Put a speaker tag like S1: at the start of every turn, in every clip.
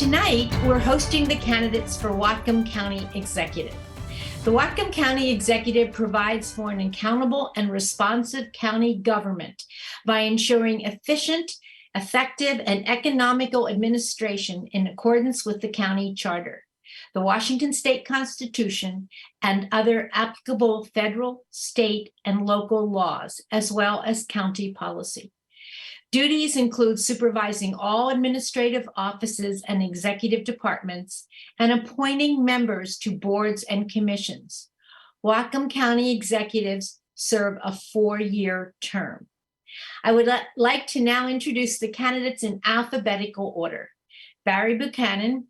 S1: Tonight, we're hosting the candidates for Whatcom County Executive. The Whatcom County Executive provides for an accountable and responsive county government by ensuring efficient, effective, and economical administration in accordance with the county charter, the Washington State Constitution, and other applicable federal, state, and local laws, as well as county policy. Duties include supervising all administrative offices and executive departments and appointing members to boards and commissions. Whatcom County executives serve a 4-year term. I would like to now introduce the candidates in alphabetical order. Barry Buchanan,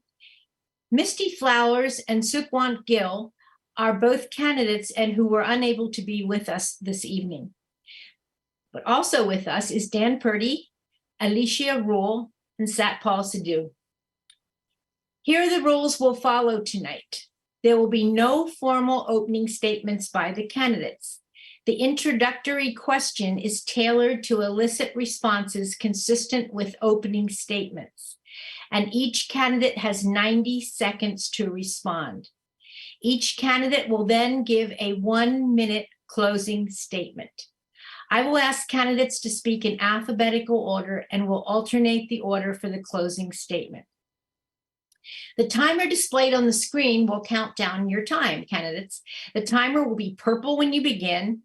S1: Misty Flowers, and Sukwant Gill are both candidates and who were unable to be with us this evening. But also with us is Dan Purdy, Alicia Rule, and Satpal Sidhu. Here are the rules we'll follow tonight. There will be no formal opening statements by the candidates. The introductory question is tailored to elicit responses consistent with opening statements, and each candidate has 90 seconds to respond. Each candidate will then give a 1-minute closing statement. I will ask candidates to speak in alphabetical order and will alternate the order for the closing statement. The timer displayed on the screen will count down your time, candidates. The timer will be purple when you begin.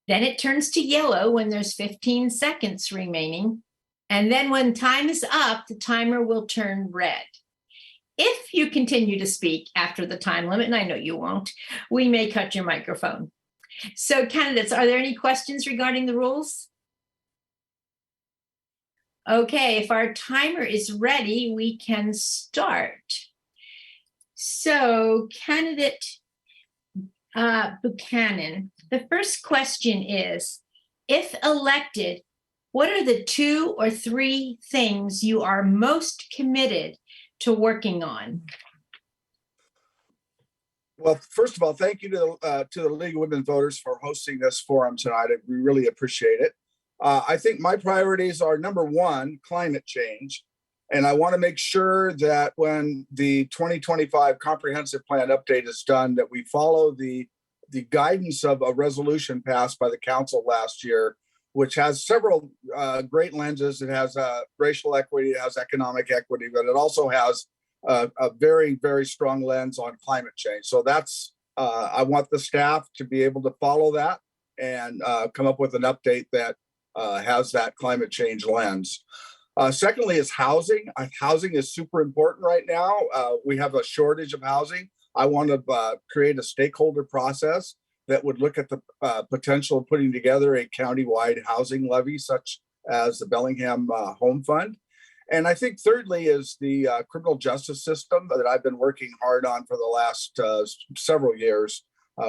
S1: Then it turns to yellow when there's 15 seconds remaining. And then when time is up, the timer will turn red. If you continue to speak after the time limit, and I know you won't, we may cut your microphone. So candidates, are there any questions regarding the rules? Okay, if our timer is ready, we can start. So candidate Buchanan, the first question is, if elected, what are the 2 or 3 things you are most committed to working on?
S2: Well, first of all, thank you to the League of Women Voters for hosting this forum tonight. We really appreciate it. I think my priorities are, number 1, climate change. And I want to make sure that when the 2025 comprehensive plan update is done, that we follow the guidance of a resolution passed by the council last year, which has several great lenses. It has racial equity, it has economic equity, but it also has a very, very strong lens on climate change. So that's, I want the staff to be able to follow that and come up with an update that has that climate change lens. Secondly is housing. Housing is super important right now. We have a shortage of housing. I want to create a stakeholder process that would look at the potential of putting together a countywide housing levy, such as the Bellingham Home Fund. And I think thirdly is the criminal justice system that I've been working hard on for the last several years.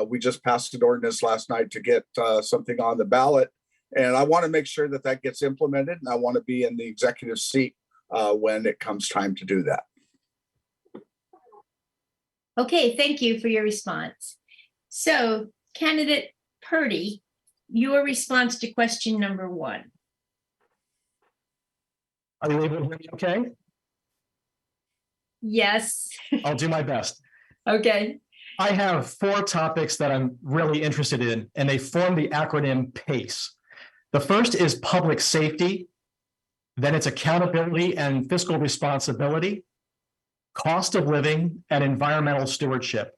S2: We just passed an ordinance last night to get something on the ballot. And I want to make sure that that gets implemented. And I want to be in the executive seat when it comes time to do that.
S1: Okay, thank you for your response. So, candidate Purdy, your response to question number 1.
S3: Are you able to hear me okay?
S1: Yes.
S3: I'll do my best.
S1: Okay.
S3: I have 4 topics that I'm really interested in, and they form the acronym PACE. The first is public safety, then it's accountability and fiscal responsibility, cost of living, and environmental stewardship.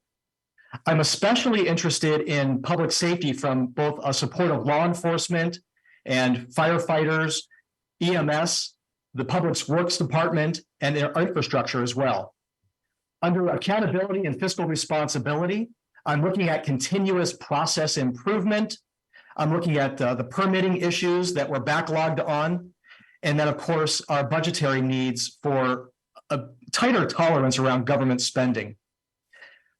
S3: I'm especially interested in public safety from both a support of law enforcement and firefighters, EMS, the Public Works Department, and their infrastructure as well. Under accountability and fiscal responsibility, I'm looking at continuous process improvement. I'm looking at the permitting issues that we're backlogged on. And then, of course, our budgetary needs for a tighter tolerance around government spending.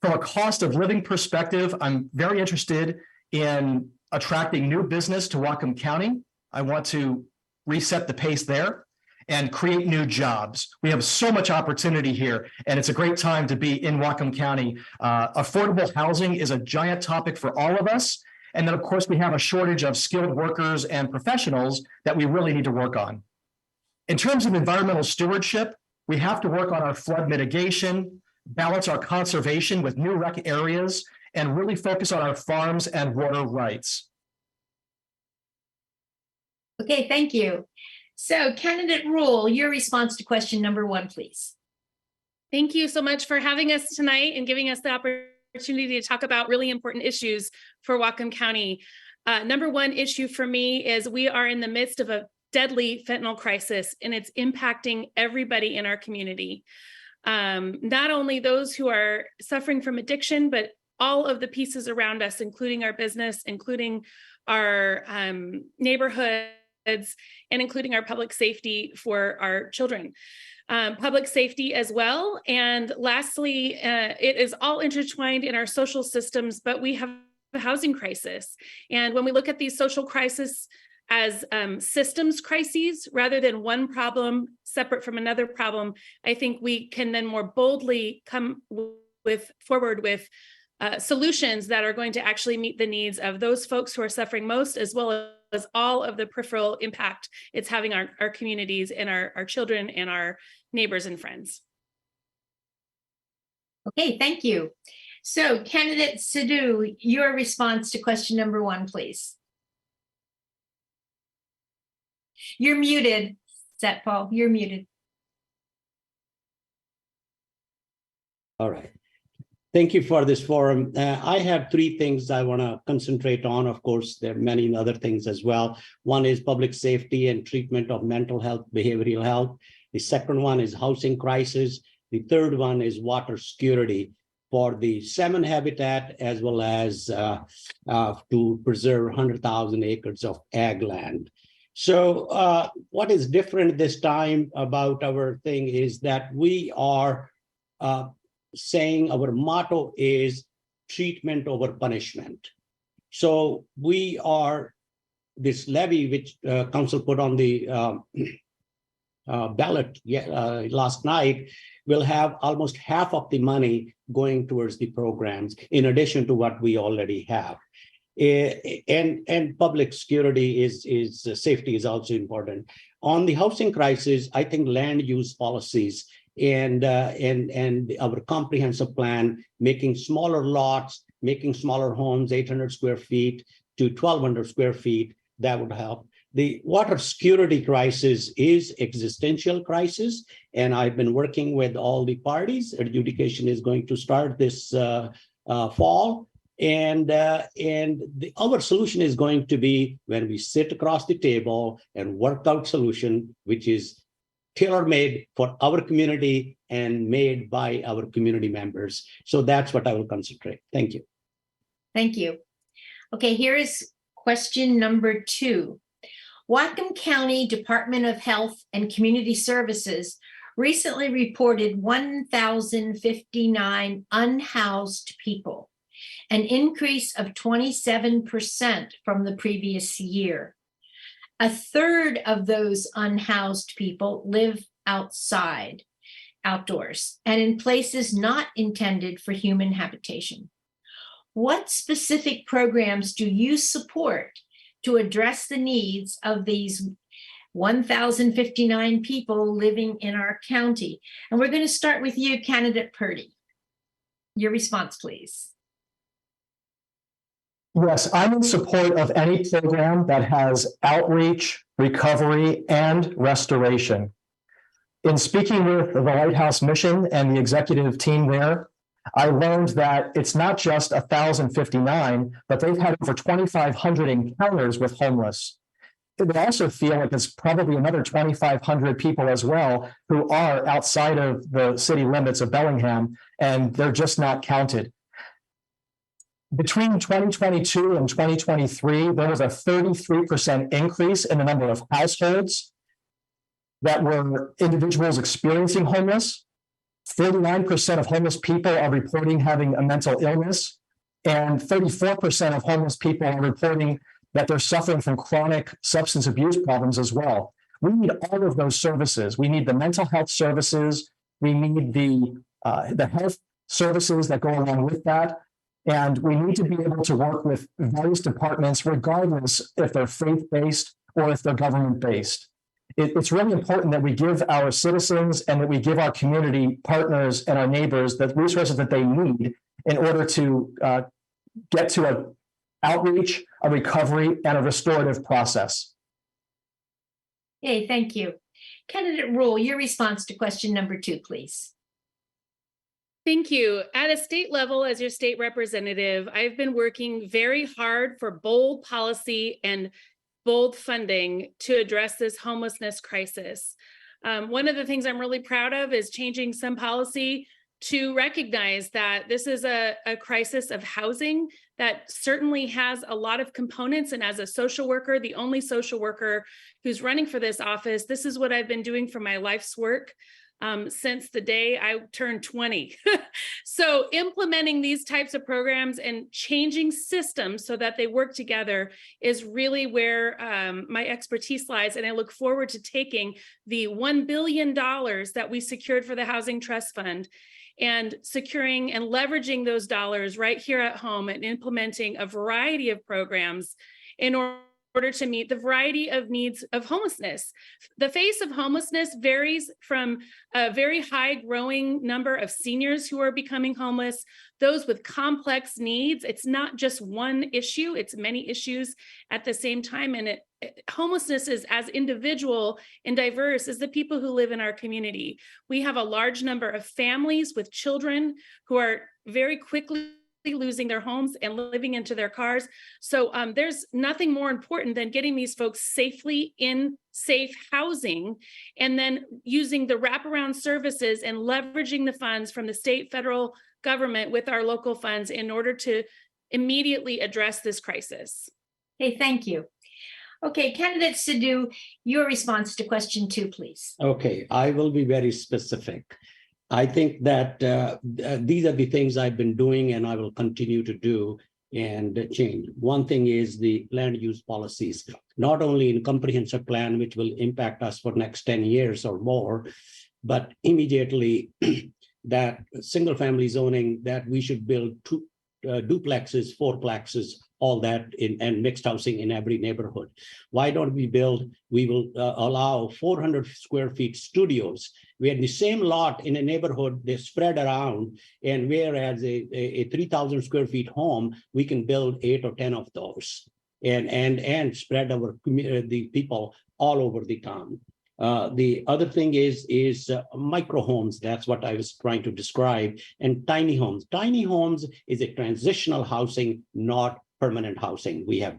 S3: From a cost of living perspective, I'm very interested in attracting new business to Whatcom County. I want to reset the pace there and create new jobs. We have so much opportunity here, and it's a great time to be in Whatcom County. Affordable housing is a giant topic for all of us. And then, of course, we have a shortage of skilled workers and professionals that we really need to work on. In terms of environmental stewardship, We have to work on our flood mitigation, balance our conservation with new rec areas, and really focus on our farms and water rights.
S1: Okay, thank you. So candidate Rule, your response to question number 1, please.
S4: Thank you so much for having us tonight and giving us the opportunity to talk about really important issues for Whatcom County. Number 1 issue for me is we are in the midst of a deadly fentanyl crisis, and it's impacting everybody in our community. Not only those who are suffering from addiction, but all of the pieces around us, including our business, including our neighborhoods, and including our public safety for our children. Public safety as well. And lastly, it is all intertwined in our social systems, but we have a housing crisis. And when we look at these social crises as systems crises, rather than one problem separate from another problem, I think we can then more boldly come forward with solutions that are going to actually meet the needs of those folks who are suffering most, as well as all of the peripheral impact it's having on our communities and our children and our neighbors and friends.
S1: Okay, thank you. So candidate Sidhu, your response to question number 1, please. You're muted, Setpal, you're muted.
S5: All right. Thank you for this forum. I have 3 things I want to concentrate on. Of course, there are many other things as well. One is public safety and treatment of mental health, behavioral health. The second one is housing crisis. The third one is water security for the salmon habitat, as well as to preserve 100,000 acres of ag land. So what is different this time about our thing is that we are saying our motto is treatment over punishment. So we are, this levy which council put on the ballot last night will have almost half of the money going towards the programs, in addition to what we already have. And public security is safety is also important. On the housing crisis, I think land use policies and our comprehensive plan, making smaller lots, making smaller homes, 800 square feet to 1,200 square feet, that would help. The water security crisis is existential crisis, and I've been working with all the parties. Adjudication is going to start this fall. And our solution is going to be when we sit across the table and work out solution, which is tailor-made for our community and made by our community members. So that's what I will concentrate. Thank you.
S1: Thank you. Okay, here is question number 2. Whatcom County Department of Health and Community Services recently reported 1,059 unhoused people, an increase of 27% from the previous year. A third of those unhoused people live outdoors, and in places not intended for human habitation. What specific programs do you support to address the needs of these 1,059 people living in our county? And we're going to start with you, candidate Purdy. Your response, please.
S3: Yes, I'm in support of any program that has outreach, recovery, and restoration. In speaking with the Lighthouse Mission and the executive team there, I learned that it's not just 1,059, but they've had over 2,500 encounters with homeless. They also feel like there's probably another 2,500 people as well who are outside of the city limits of Bellingham, and they're just not counted. Between 2022 and 2023, there was a 33% increase in the number of households that were individuals experiencing homeless. 39% of homeless people are reporting having a mental illness, and 34% of homeless people are reporting that they're suffering from chronic substance abuse problems as well. We need all of those services. We need the mental health services. We need the health services that go along with that. And we need to be able to work with various departments, regardless if they're faith-based or if they're government-based. it's really important that we give our citizens and that we give our community partners and our neighbors the resources that they need in order to get to a outreach, a recovery, and a restorative process.
S1: Okay, thank you. Candidate Rule, your response to question number 2, please.
S4: Thank you. At a state level, as your state representative, I've been working very hard for bold policy and bold funding to address this homelessness crisis. One of the things I'm really proud of is changing some policy to recognize that this is a crisis of housing that certainly has a lot of components. And as a social worker, the only social worker who's running for this office, this is what I've been doing for my life's work since the day I turned 20. So implementing these types of programs and changing systems so that they work together is really where my expertise lies. And I look forward to taking the $1 billion that we secured for the Housing Trust Fund and securing and leveraging those dollars right here at home and implementing a variety of programs in order to meet the variety of needs of homelessness. The face of homelessness varies from a very high growing number of seniors who are becoming homeless, those with complex needs. It's not just one issue, it's many issues at the same time. And homelessness is as individual and diverse as the people who live in our community. We have a large number of families with children who are very quickly losing their homes and living into their cars. So there's nothing more important than getting these folks safely in safe housing and then using the wraparound services and leveraging the funds from the state, federal government with our local funds in order to immediately address this crisis.
S1: Okay, thank you. Okay, candidate Sidhu, your response to question 2, please.
S5: Okay, I will be very specific. I think that these are the things I've been doing and I will continue to do and change. One thing is the land use policies, not only in comprehensive plan, which will impact us for next 10 years or more, but immediately that single family zoning, that we should build 2 duplexes, 4plexes, all that and mixed housing in every neighborhood. Why don't we will allow 400 square feet studios. We had the same lot in a neighborhood, they spread around, and whereas a 3,000 square feet home, we can build 8 or 10 of those and spread our the people all over the town. The other thing is micro homes. That's what I was trying to describe. And tiny homes. Tiny homes is a transitional housing, not permanent housing. We have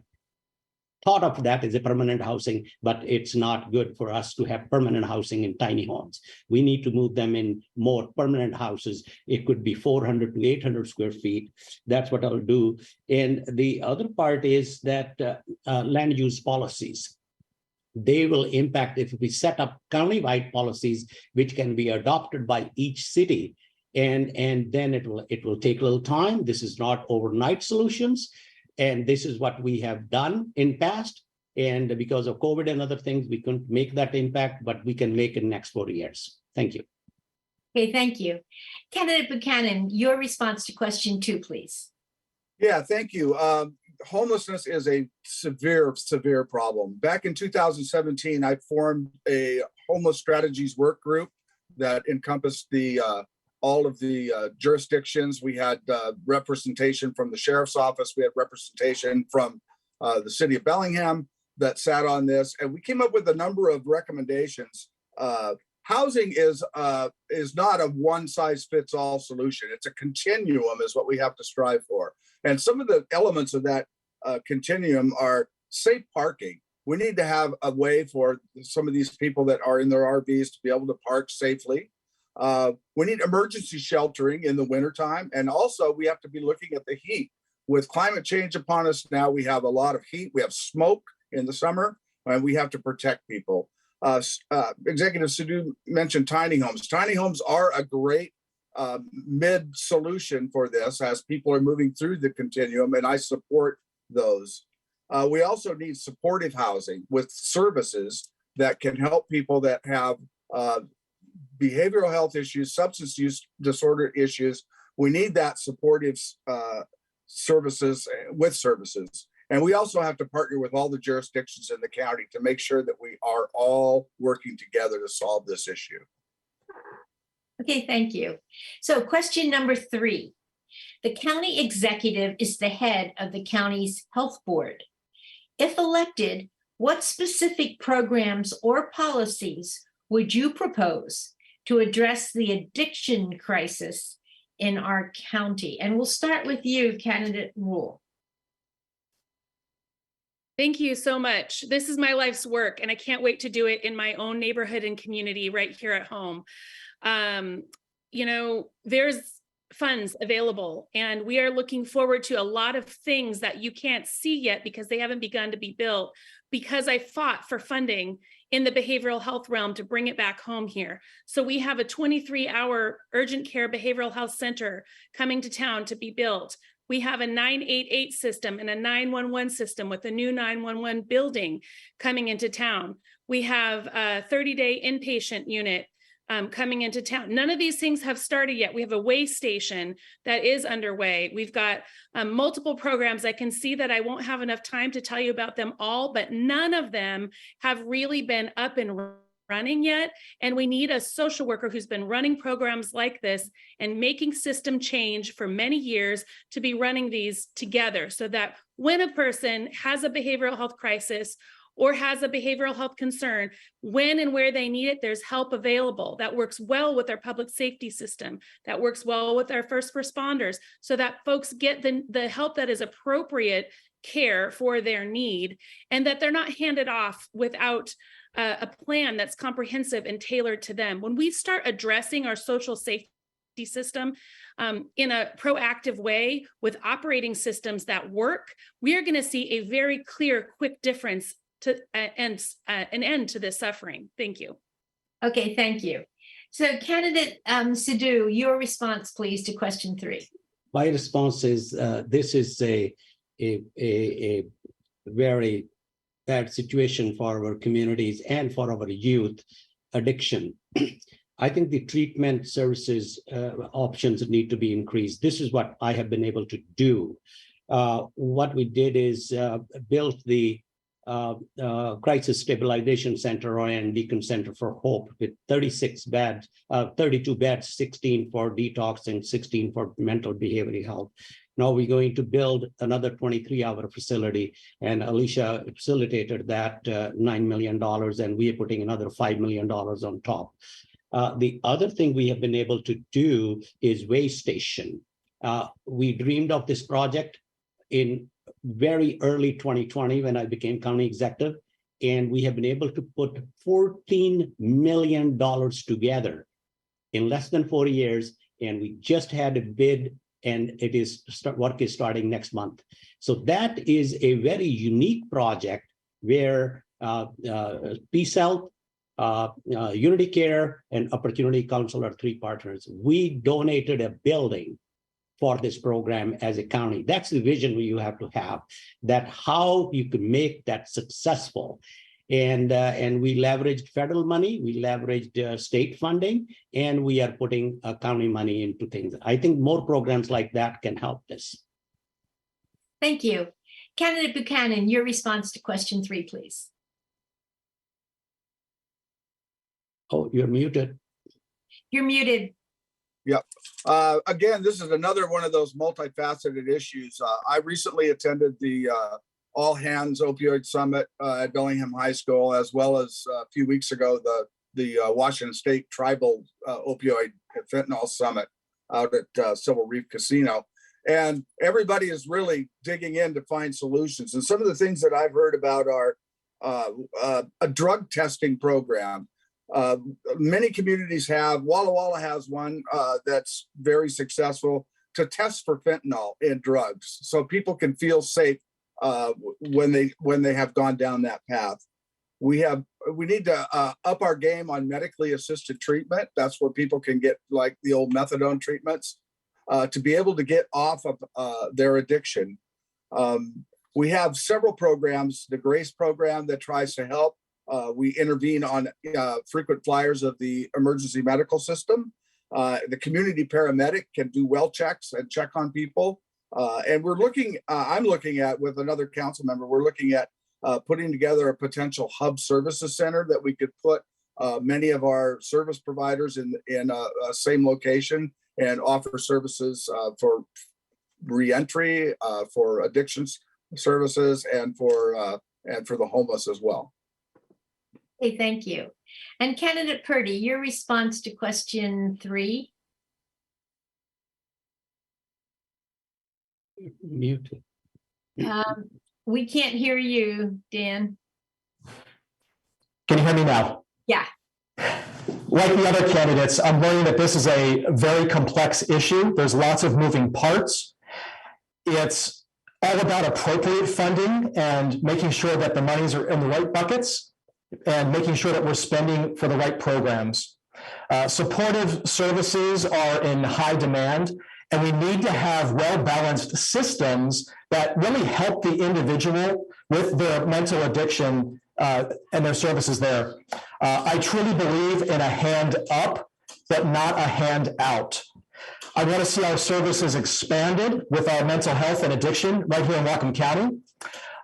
S5: thought of that as a permanent housing, but it's not good for us to have permanent housing in tiny homes. We need to move them in more permanent houses. It could be 400 to 800 square feet. That's what I'll do. And the other part is that land use policies. They will impact if we set up county-wide policies, which can be adopted by each city. And then it will take a little time. This is not overnight solutions. And this is what we have done in past. And because of COVID and other things, we couldn't make that impact, but we can make it in next 4 years. Thank you.
S1: Okay, thank you. Candidate Buchanan, your response to question 2, please.
S2: Yeah, thank you. Homelessness is a severe problem. Back in 2017, I formed a homeless strategies work group that encompassed all of the jurisdictions. We had representation from the sheriff's office. We had representation from the city of Bellingham that sat on this, and we came up with a number of recommendations. Housing is not a one-size-fits-all solution. It's a continuum is what we have to strive for. And some of the elements of that continuum are safe parking. We need to have a way for some of these people that are in their RVs to be able to park safely. We need emergency sheltering in the wintertime. And also we have to be looking at the heat. With climate change upon us now, we have a lot of heat. We have smoke in the summer, and we have to protect people. Executive Sidhu mentioned tiny homes. Tiny homes are a great mid solution for this as people are moving through the continuum, and I support those. We also need supportive housing with services that can help people that have behavioral health issues, substance use disorder issues. We need that supportive services with services. And we also have to partner with all the jurisdictions in the county to make sure that we are all working together to solve this issue.
S1: Okay, thank you. So question number 3. The county executive is the head of the county's health board. If elected, what specific programs or policies would you propose to address the addiction crisis in our county? And we'll start with you, candidate Rule.
S4: Thank you so much. This is my life's work, and I can't wait to do it in my own neighborhood and community right here at home. There's funds available, and we are looking forward to a lot of things that you can't see yet because they haven't begun to be built, because I fought for funding in the behavioral health realm to bring it back home here. So we have a 23-hour urgent care behavioral health center coming to town to be built. We have a 988 system and a 911 system with a new 911 building coming into town. We have a 30-day inpatient unit coming into town. None of these things have started yet. We have a way station that is underway. We've got multiple programs. I can see that I won't have enough time to tell you about them all, but none of them have really been up and running yet. And we need a social worker who's been running programs like this and making system change for many years to be running these together, so that when a person has a behavioral health crisis or has a behavioral health concern, when and where they need it, there's help available. That works well with our public safety system, that works well with our first responders, so that folks get the help that is appropriate care for their need, and that they're not handed off without a plan that's comprehensive and tailored to them. When we start addressing our social safety system in a proactive way with operating systems that work, we are going to see a very clear, quick difference to an end to this suffering. Thank you.
S1: Okay, thank you. So candidate Sidhu, your response, please, to question 3.
S5: My response is this is a very bad situation for our communities and for our youth. Addiction. I think the treatment services options need to be increased. This is what I have been able to do. What we did is built the Crisis Stabilization Center, and Beacon Center for Hope, with 36 beds, 32 beds, 16 for detox and 16 for mental behavioral health. Now we're going to build another 23-hour facility, and Alicia facilitated that $9 million, and we are putting another $5 million on top. The other thing we have been able to do is way station. We dreamed of this project in very early 2020 when I became county executive, and we have been able to put $14 million together in less than 4 years, and we just had a bid, and work is starting next month. So that is a very unique project where Peace Health, Unity Care, and Opportunity Council are 3 partners. We donated a building for this program as a county. That's the vision you have to have, that how you can make that successful. And we leveraged federal money, we leveraged state funding, and we are putting county money into things. I think more programs like that can help this.
S1: Thank you. Candidate Buchanan, your response to question 3, please.
S5: Oh, you're muted.
S1: You're muted.
S2: Yep. Again, this is another one of those multifaceted issues. I recently attended the all hands opioid summit at Bellingham High School, as well as a few weeks ago, the Washington State Tribal Opioid Fentanyl Summit out at Silver Reef Casino. And everybody is really digging in to find solutions. And some of the things that I've heard about are a drug testing program. Many communities have, Walla Walla has one that's very successful, to test for fentanyl in drugs, so people can feel safe when they have gone down that path. We need to up our game on medically assisted treatment. That's where people can get, like the old methadone treatments, to be able to get off of their addiction. We have several programs, the GRACE program that tries to help. We intervene on frequent flyers of the emergency medical system. The community paramedic can do well checks and check on people. And we're looking, I'm looking at with another council member, we're looking at putting together a potential hub services center that we could put many of our service providers in a same location and offer services for reentry, for addictions services, and for the homeless as well.
S1: Okay, thank you. And Candidate Purdy, your response to question 3.
S5: Muted.
S1: We can't hear you, Dan.
S3: Can you hear me now?
S1: Yeah.
S3: Like the other candidates, I'm learning that this is a very complex issue. There's lots of moving parts. It's all about appropriate funding and making sure that the monies are in the right buckets and making sure that we're spending for the right programs. Supportive services are in high demand, and we need to have well-balanced systems that really help the individual with their mental addiction and their services there. I truly believe in a hand up, but not a hand out. I want to see our services expanded with our mental health and addiction right here in Whatcom County.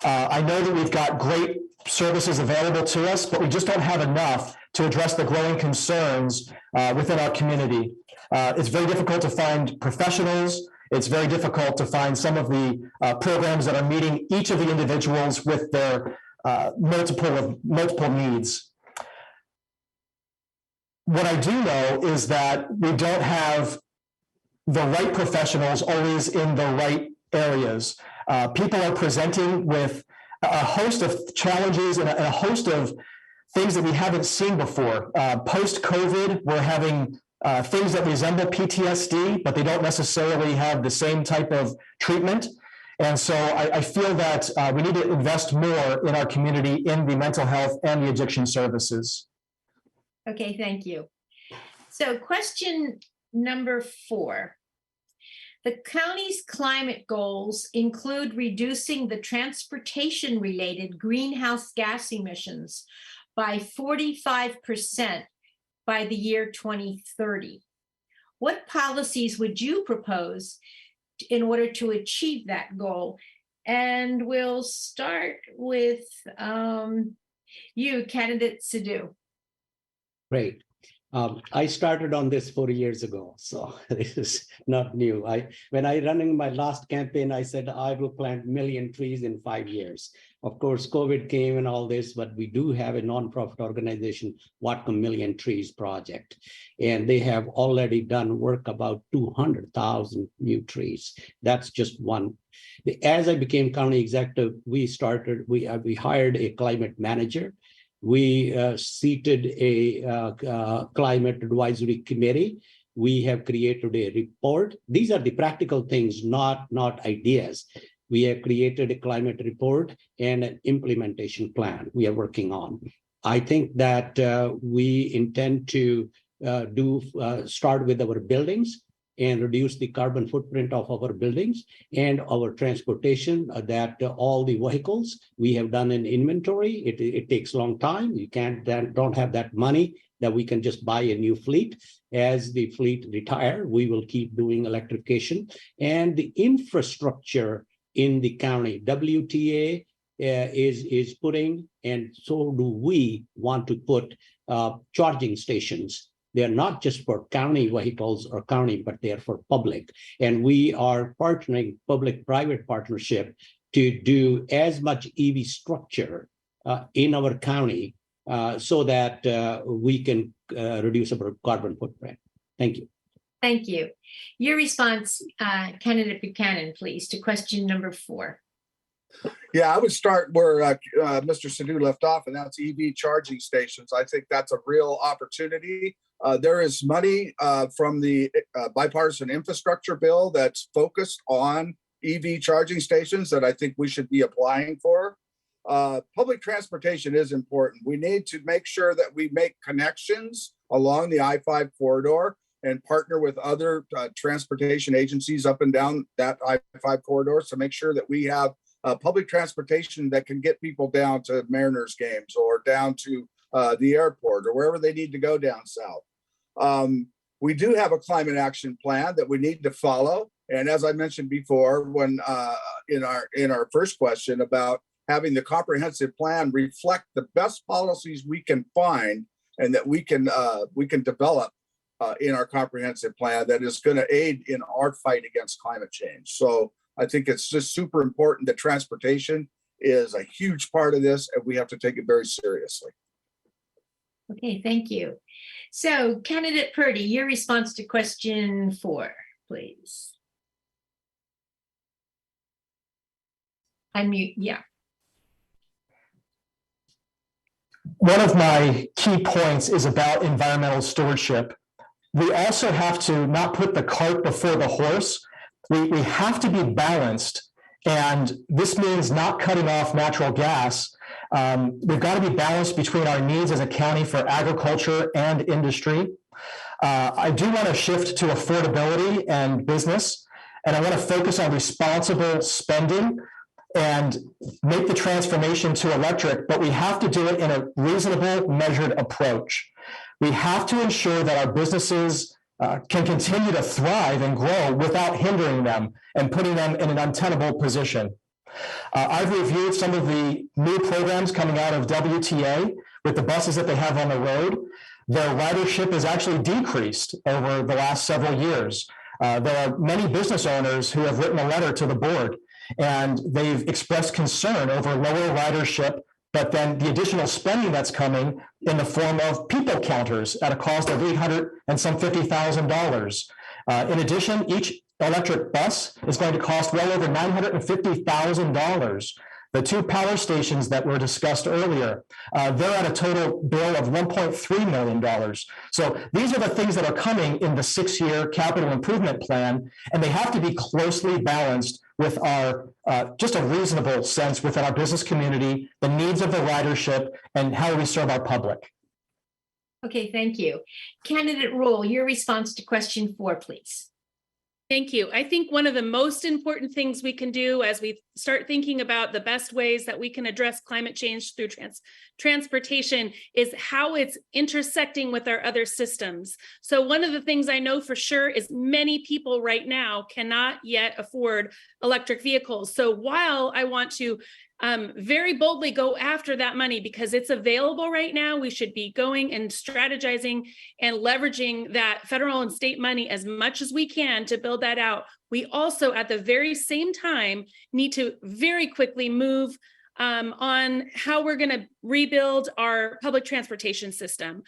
S3: I know that we've got great services available to us, but we just don't have enough to address the growing concerns within our community. It's very difficult to find professionals. It's very difficult to find some of the programs that are meeting each of the individuals with their multiple needs. What I do know is that we don't have the right professionals always in the right areas. People are presenting with a host of challenges and a host of things that we haven't seen before. Post-COVID, we're having things that resemble PTSD, but they don't necessarily have the same type of treatment. And so I feel that we need to invest more in our community in the mental health and the addiction services.
S1: Okay, thank you. So question number 4. The county's climate goals include reducing the transportation-related greenhouse gas emissions by 45% by the year 2030. What policies would you propose in order to achieve that goal? And we'll start with you, Candidate Sidhu.
S5: Great. I started on this 4 years ago, so this is not new. When I ran in my last campaign, I said I will plant 1 million trees in 5 years. Of course, COVID came and all this, but we do have a nonprofit organization, Whatcom Million Trees Project, and they have already done work about 200,000 new trees. That's just one. As I became county executive, we hired a climate manager. We seated a climate advisory committee. We have created a report. These are the practical things, not ideas. We have created a climate report and an implementation plan we are working on. I think that we intend to start with our buildings and reduce the carbon footprint of our buildings and our transportation, that all the vehicles, we have done an inventory. It takes a long time. You don't have that money that we can just buy a new fleet. As the fleet retire, we will keep doing electrification. And the infrastructure in the county, WTA is putting, and so do we want to put charging stations. They're not just for county vehicles or county, but they're for public. And we are partnering, public-private partnership, to do as much EV structure in our county so that we can reduce our carbon footprint. Thank you.
S1: Thank you. Your response, Candidate Buchanan, please, to question number 4.
S2: Yeah, I would start where Mr. Sidhu left off, and that's EV charging stations. I think that's a real opportunity. There is money from the bipartisan infrastructure bill that's focused on EV charging stations that I think we should be applying for. Public transportation is important. We need to make sure that we make connections along the I-5 corridor and partner with other transportation agencies up and down that I-5 corridor to make sure that we have public transportation that can get people down to Mariners games or down to the airport or wherever they need to go down south. We do have a climate action plan that we need to follow. And as I mentioned before, when in our first question about having the comprehensive plan reflect the best policies we can find and that we can develop in our comprehensive plan that is going to aid in our fight against climate change. So I think it's just super important that transportation is a huge part of this, and we have to take it very seriously.
S1: Okay, thank you. So candidate Purdy, your response to question 4, please. Unmute, yeah.
S3: One of my key points is about environmental stewardship. We also have to not put the cart before the horse. We have to be balanced, and this means not cutting off natural gas. We've got to be balanced between our needs as a county for agriculture and industry. I do want to shift to affordability and business, and I want to focus on responsible spending and make the transformation to electric, but we have to do it in a reasonable, measured approach. We have to ensure that our businesses can continue to thrive and grow without hindering them and putting them in an untenable position. I've reviewed some of the new programs coming out of WTA with the buses that they have on the road. Their ridership has actually decreased over the last several years. There are many business owners who have written a letter to the board, and they've expressed concern over lower ridership, but then the additional spending that's coming in the form of people counters at a cost of $850,000. In addition, each electric bus is going to cost well over $950,000. The 2 power stations that were discussed earlier, they're at a total bill of $1.3 million. So these are the things that are coming in the 6-year capital improvement plan, and they have to be closely balanced with our just a reasonable sense within our business community, the needs of the ridership, and how we serve our public.
S1: Okay, thank you. Candidate Rule, your response to question 4, please.
S4: Thank you. I think one of the most important things we can do as we start thinking about the best ways that we can address climate change through transportation is how it's intersecting with our other systems. So one of the things I know for sure is many people right now cannot yet afford electric vehicles. So while I want to very boldly go after that money because it's available right now, we should be going and strategizing and leveraging that federal and state money as much as we can to build that out. We also, at the very same time, need to very quickly move on how we're going to rebuild our public transportation system.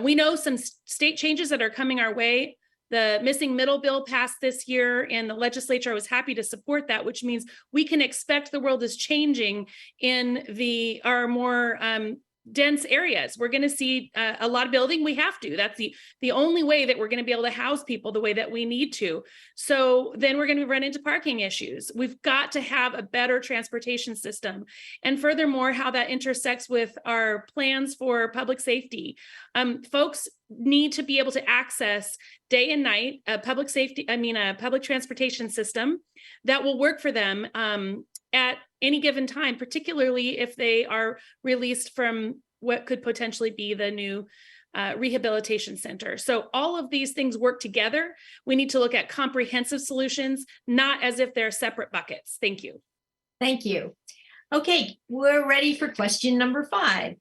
S4: We know some state changes that are coming our way. The missing middle bill passed this year, and the legislature was happy to support that, which means we can expect the world is changing in our more dense areas. We're going to see a lot of building. We have to. That's the only way that we're going to be able to house people the way that we need to. So then we're going to run into parking issues. We've got to have a better transportation system. And furthermore, how that intersects with our plans for public safety. Folks need to be able to access day and night a public transportation system that will work for them at any given time, particularly if they are released from what could potentially be the new rehabilitation center. So all of these things work together. We need to look at comprehensive solutions, not as if they're separate buckets. Thank you.
S1: Thank you. Okay, we're ready for question number 5.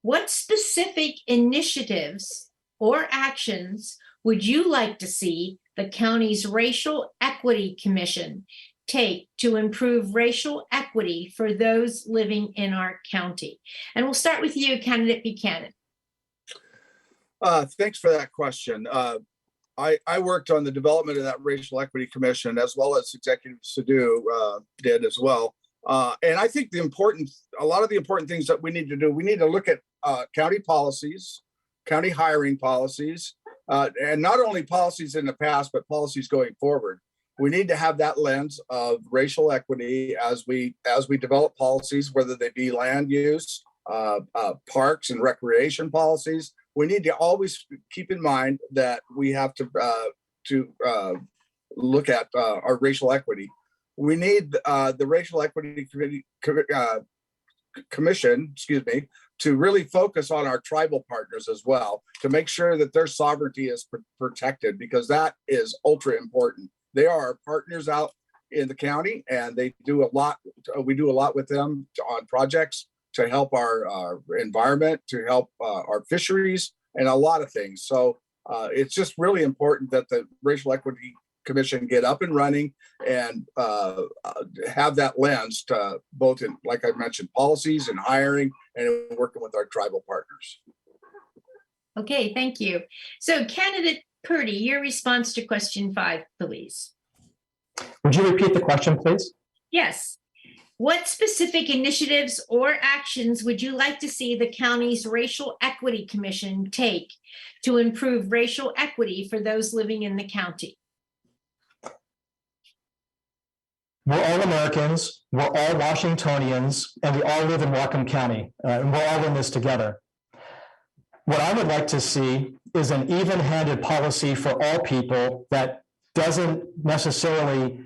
S1: What specific initiatives or actions would you like to see the county's Racial Equity Commission take to improve racial equity for those living in our county? And we'll start with you, candidate Buchanan.
S2: Thanks for that question. I worked on the development of that Racial Equity Commission, as well as Executive Sadhu did as well. And I think a lot of the important things that we need to do, we need to look at county policies, county hiring policies, and not only policies in the past, but policies going forward. We need to have that lens of racial equity as we develop policies, whether they be land use, parks and recreation policies. We need to always keep in mind that we have to look at our racial equity. We need the Racial Equity Commission, to really focus on our tribal partners as well, to make sure that their sovereignty is protected, because that is ultra important. They are our partners out in the county, and they do a lot. We do a lot with them on projects to help our environment, to help our fisheries, and a lot of things. So it's just really important that the Racial Equity Commission get up and running and have that lens to both in, like I mentioned, policies and hiring and working with our tribal partners.
S1: Okay, thank you. So candidate Purdy, your response to question 5, please.
S3: Would you repeat the question, please?
S1: Yes. What specific initiatives or actions would you like to see the county's Racial Equity Commission take to improve racial equity for those living in the county?
S3: We're all Americans, we're all Washingtonians, and we all live in Whatcom County, and we're all in this together. What I would like to see is an even-handed policy for all people that doesn't necessarily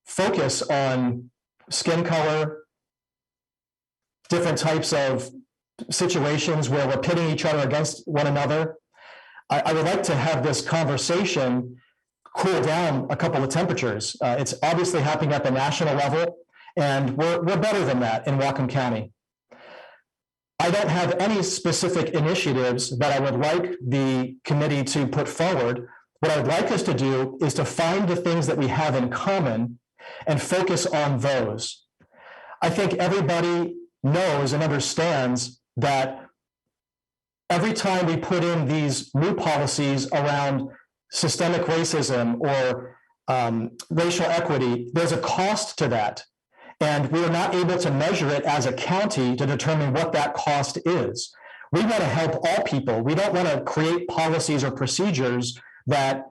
S3: focus on skin color, different types of situations where we're pitting each other against one another. I would like to have this conversation cool down a couple of temperatures. It's obviously happening at the national level, and we're better than that in Whatcom County. I don't have any specific initiatives that I would like the committee to put forward. What I'd like us to do is to find the things that we have in common and focus on those. I think everybody knows and understands that every time we put in these new policies around systemic racism or racial equity, there's a cost to that. And we are not able to measure it as a county to determine what that cost is. We want to help all people. We don't want to create policies or procedures that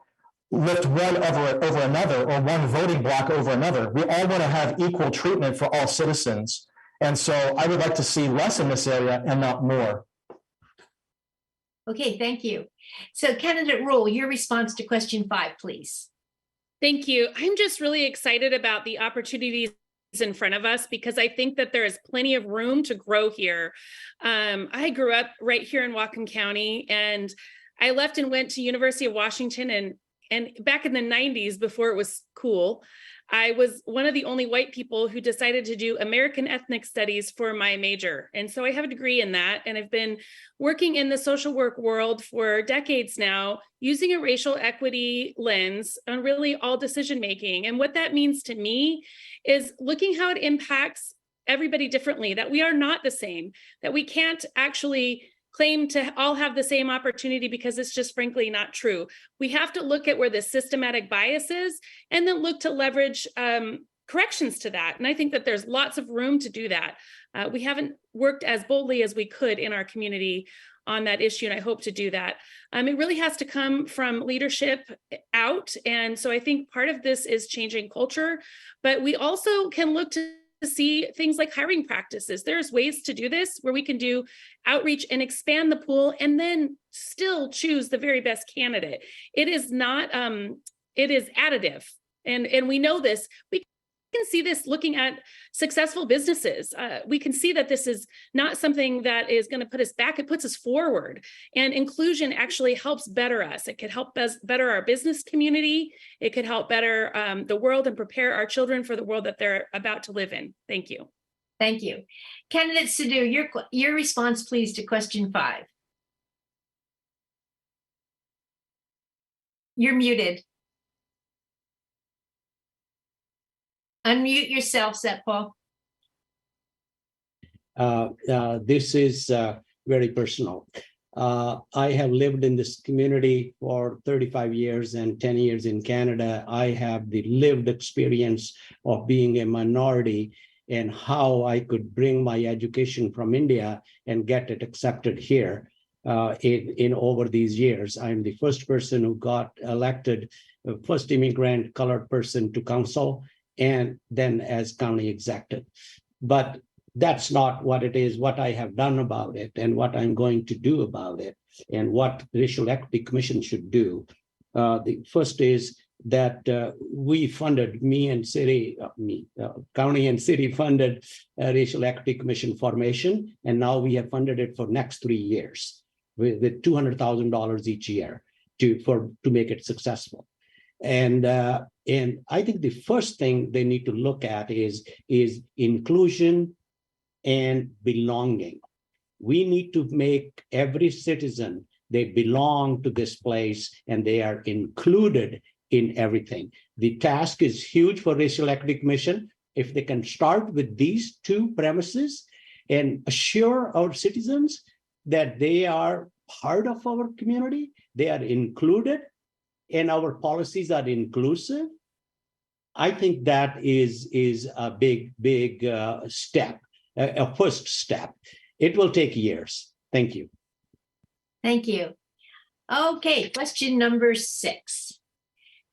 S3: lift one over another or one voting block over another. We all want to have equal treatment for all citizens. And so I would like to see less in this area and not more.
S1: Okay, thank you. So candidate Rule, your response to question 5, please.
S4: Thank you. I'm just really excited about the opportunities in front of us because I think that there is plenty of room to grow here. I grew up right here in Whatcom County, and I left and went to University of Washington, and back in the 90s, before it was cool, I was one of the only white people who decided to do American ethnic studies for my major. And so I have a degree in that, and I've been working in the social work world for decades now, using a racial equity lens on really all decision making. And what that means to me is looking how it impacts everybody differently, that we are not the same, that we can't actually claim to all have the same opportunity because it's just frankly not true. We have to look at where the systematic bias is and then look to leverage corrections to that. And I think that there's lots of room to do that. We haven't worked as boldly as we could in our community on that issue, and I hope to do that. It really has to come from leadership out. And so I think part of this is changing culture, but we also can look to see things like hiring practices. There's ways to do this where we can do outreach and expand the pool and then still choose the very best candidate. It is not, it is additive. And we know this. We can see this looking at successful businesses. We can see that this is not something that is going to put us back. It puts us forward. And inclusion actually helps better us. It could help us better our business community. It could help better the world and prepare our children for the world that they're about to live in. Thank you.
S1: Thank you. Candidate Sidhu, your response, please, to question 5. You're muted. Unmute yourself, Setpal.
S5: This is very personal. I have lived in this community for 35 years and 10 years in Canada. I have the lived experience of being a minority and how I could bring my education from India and get it accepted here in over these years. I'm the first person who got elected, first immigrant colored person to council, and then as county executive. But that's not what it is, what I have done about it and what I'm going to do about it and what Racial Equity Commission should do. The first is that we funded, county and city funded Racial Equity Commission formation, and now we have funded it for next 3 years with $200,000 each year to make it successful. And I think the first thing they need to look at is inclusion and belonging. We need to make every citizen, they belong to this place and they are included in everything. The task is huge for Racial Equity Commission. If they can start with these two premises and assure our citizens that they are part of our community, they are included, and our policies are inclusive, I think that is a big step, a first step. It will take years. Thank you.
S1: Thank you. Okay, question number 6.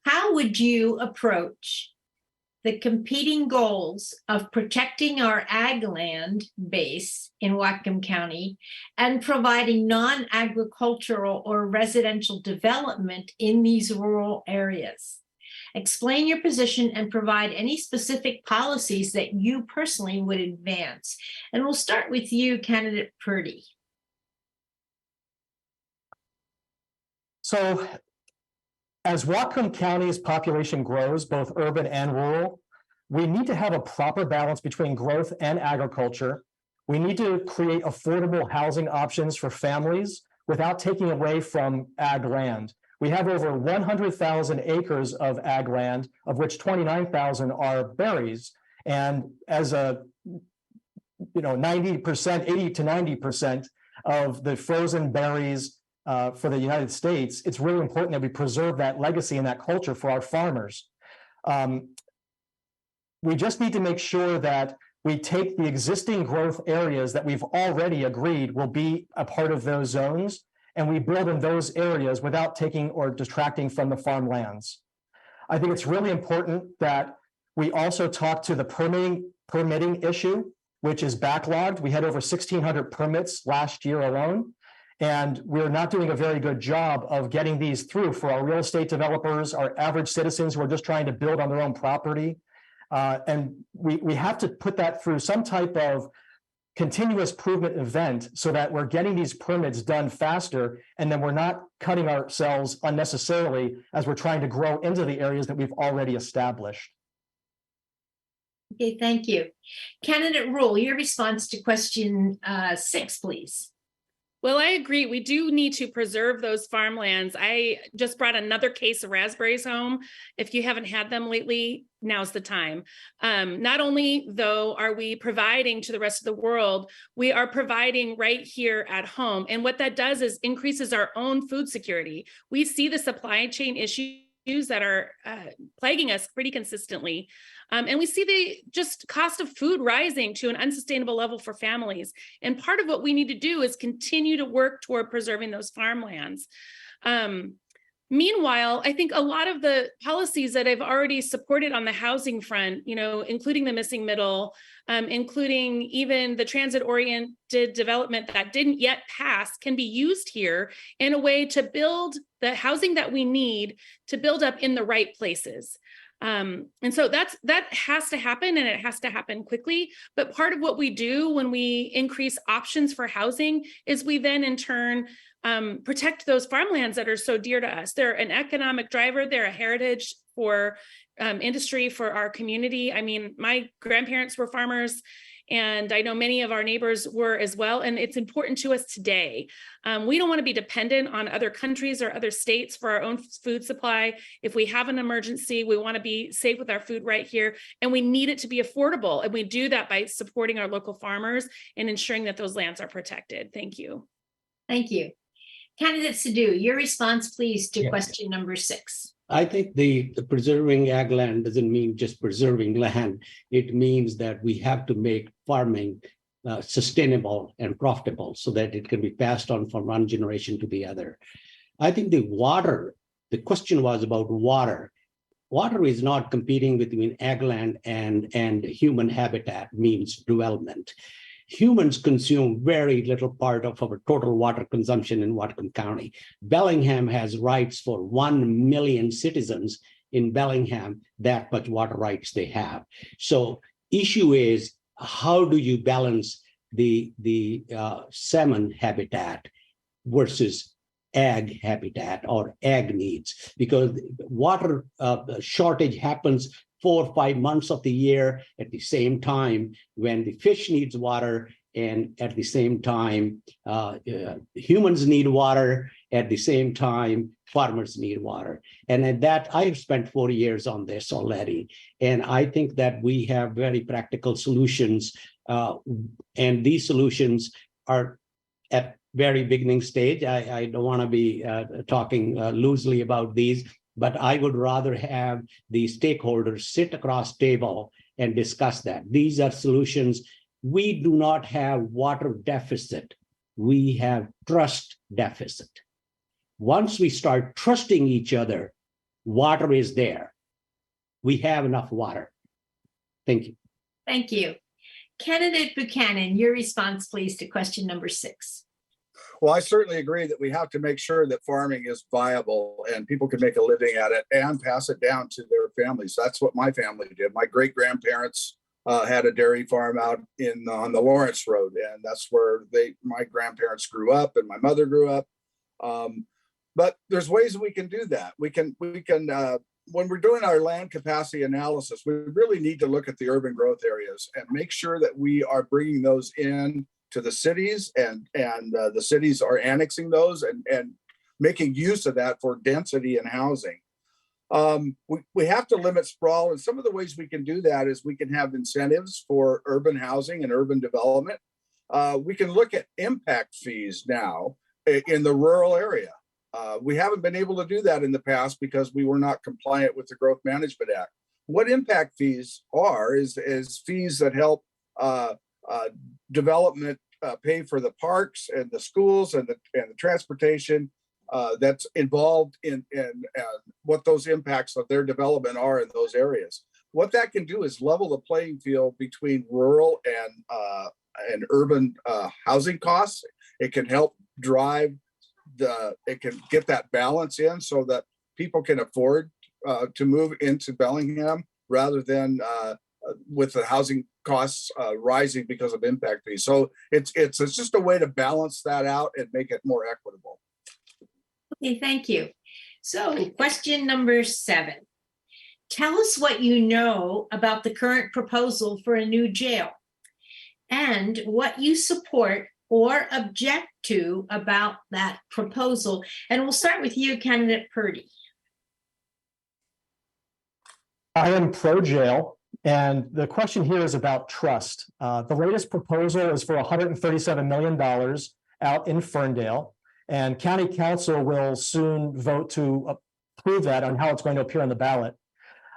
S1: How would you approach the competing goals of protecting our ag land base in Whatcom County and providing non-agricultural or residential development in these rural areas? Explain your position and provide any specific policies that you personally would advance. And we'll start with you, candidate Purdy.
S3: So as Whatcom County's population grows, both urban and rural, we need to have a proper balance between growth and agriculture. We need to create affordable housing options for families without taking away from ag land. We have over 100,000 acres of ag land, of which 29,000 are berries. And as 90%, 80 to 90% of the frozen berries for the United States, it's really important that we preserve that legacy and that culture for our farmers. We just need to make sure that we take the existing growth areas that we've already agreed will be a part of those zones, and we build in those areas without taking or detracting from the farmlands. I think it's really important that we also talk to the permitting issue, which is backlogged. We had over 1,600 permits last year alone, and we're not doing a very good job of getting these through for our real estate developers, our average citizens who are just trying to build on their own property. And we have to put that through some type of continuous improvement event so that we're getting these permits done faster, and then we're not cutting ourselves unnecessarily as we're trying to grow into the areas that we've already established.
S1: Okay, thank you. Candidate Rule, your response to question 6, please.
S4: Well, I agree. We do need to preserve those farmlands. I just brought another case of raspberries home. If you haven't had them lately, now's the time. Not only, though, are we providing to the rest of the world, we are providing right here at home. And what that does is increases our own food security. We see the supply chain issues that are plaguing us pretty consistently. And we see the just cost of food rising to an unsustainable level for families. And part of what we need to do is continue to work toward preserving those farmlands. Meanwhile, I think a lot of the policies that I've already supported on the housing front, including the missing middle, including even the transit-oriented development that didn't yet pass, can be used here in a way to build the housing that we need to build up in the right places. And so that has to happen, and it has to happen quickly. But part of what we do when we increase options for housing is we then in turn protect those farmlands that are so dear to us. They're an economic driver. They're a heritage for industry for our community. I mean, my grandparents were farmers, and I know many of our neighbors were as well. And it's important to us today. We don't want to be dependent on other countries or other states for our own food supply. If we have an emergency, we want to be safe with our food right here, and we need it to be affordable. And we do that by supporting our local farmers and ensuring that those lands are protected. Thank you.
S1: Thank you. Candidate Sidhu, your response, please, to question number 6.
S5: I think the preserving ag land doesn't mean just preserving land. It means that we have to make farming sustainable and profitable so that it can be passed on from one generation to the other. I think the question was about water. Water is not competing between ag land and human habitat means development. Humans consume very little part of our total water consumption in Whatcom County. Bellingham has rights for 1 million citizens in Bellingham, that much water rights they have. So issue is, how do you balance the salmon habitat versus ag habitat or ag needs, because water shortage happens 4 or 5 months of the year at the same time when the fish needs water, and at the same time humans need water, at the same time farmers need water. And at that, I've spent 4 years on this already, and I think that we have very practical solutions, and these solutions are at very beginning stage. I don't want to be talking loosely about these, but I would rather have the stakeholders sit across table and discuss that. These are solutions. We do not have water deficit. We have trust deficit. Once we start trusting each other, water is there. We have enough water. Thank you.
S1: Thank you. Candidate Buchanan, your response, please, to question number 6.
S2: Well, I certainly agree that we have to make sure that farming is viable and people can make a living at it and pass it down to their families. That's what my family did. My great grandparents had a dairy farm out on the Lawrence Road, and that's where my grandparents grew up and my mother grew up. But there's ways that we can do that. We can when we're doing our land capacity analysis, we really need to look at the urban growth areas and make sure that we are bringing those in to the cities, and the cities are annexing those and making use of that for density and housing. We have to limit sprawl, and some of the ways we can do that is we can have incentives for urban housing and urban development. We can look at impact fees now in the rural area. We haven't been able to do that in the past because we were not compliant with the Growth Management Act. What impact fees are is fees that help development pay for the parks and the schools and the transportation that's involved in what those impacts of their development are in those areas. What that can do is level the playing field between rural and urban housing costs. It can help drive it can get that balance in so that people can afford to move into Bellingham rather than with the housing costs rising because of impact fees. So it's just a way to balance that out and make it more equitable.
S1: Okay, thank you. So question number 7. Tell us what you know about the current proposal for a new jail and what you support or object to about that proposal. And we'll start with you, Candidate Purdy.
S3: I am pro jail, and the question here is about trust. The latest proposal is for $137 million out in Ferndale, and County Council will soon vote to approve that on how it's going to appear on the ballot.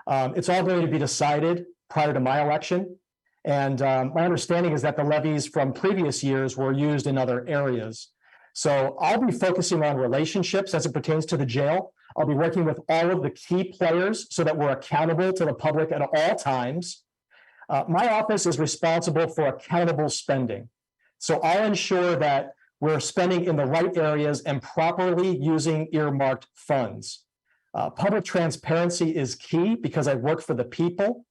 S3: It's all going to be decided prior to my election. And my understanding is that the levies from previous years were used in other areas. So I'll be focusing on relationships as it pertains to the jail. I'll be working with all of the key players so that we're accountable to the public at all times. My office is responsible for accountable spending. So I'll ensure that we're spending in the right areas and properly using earmarked funds. Public transparency is key because I work for the people.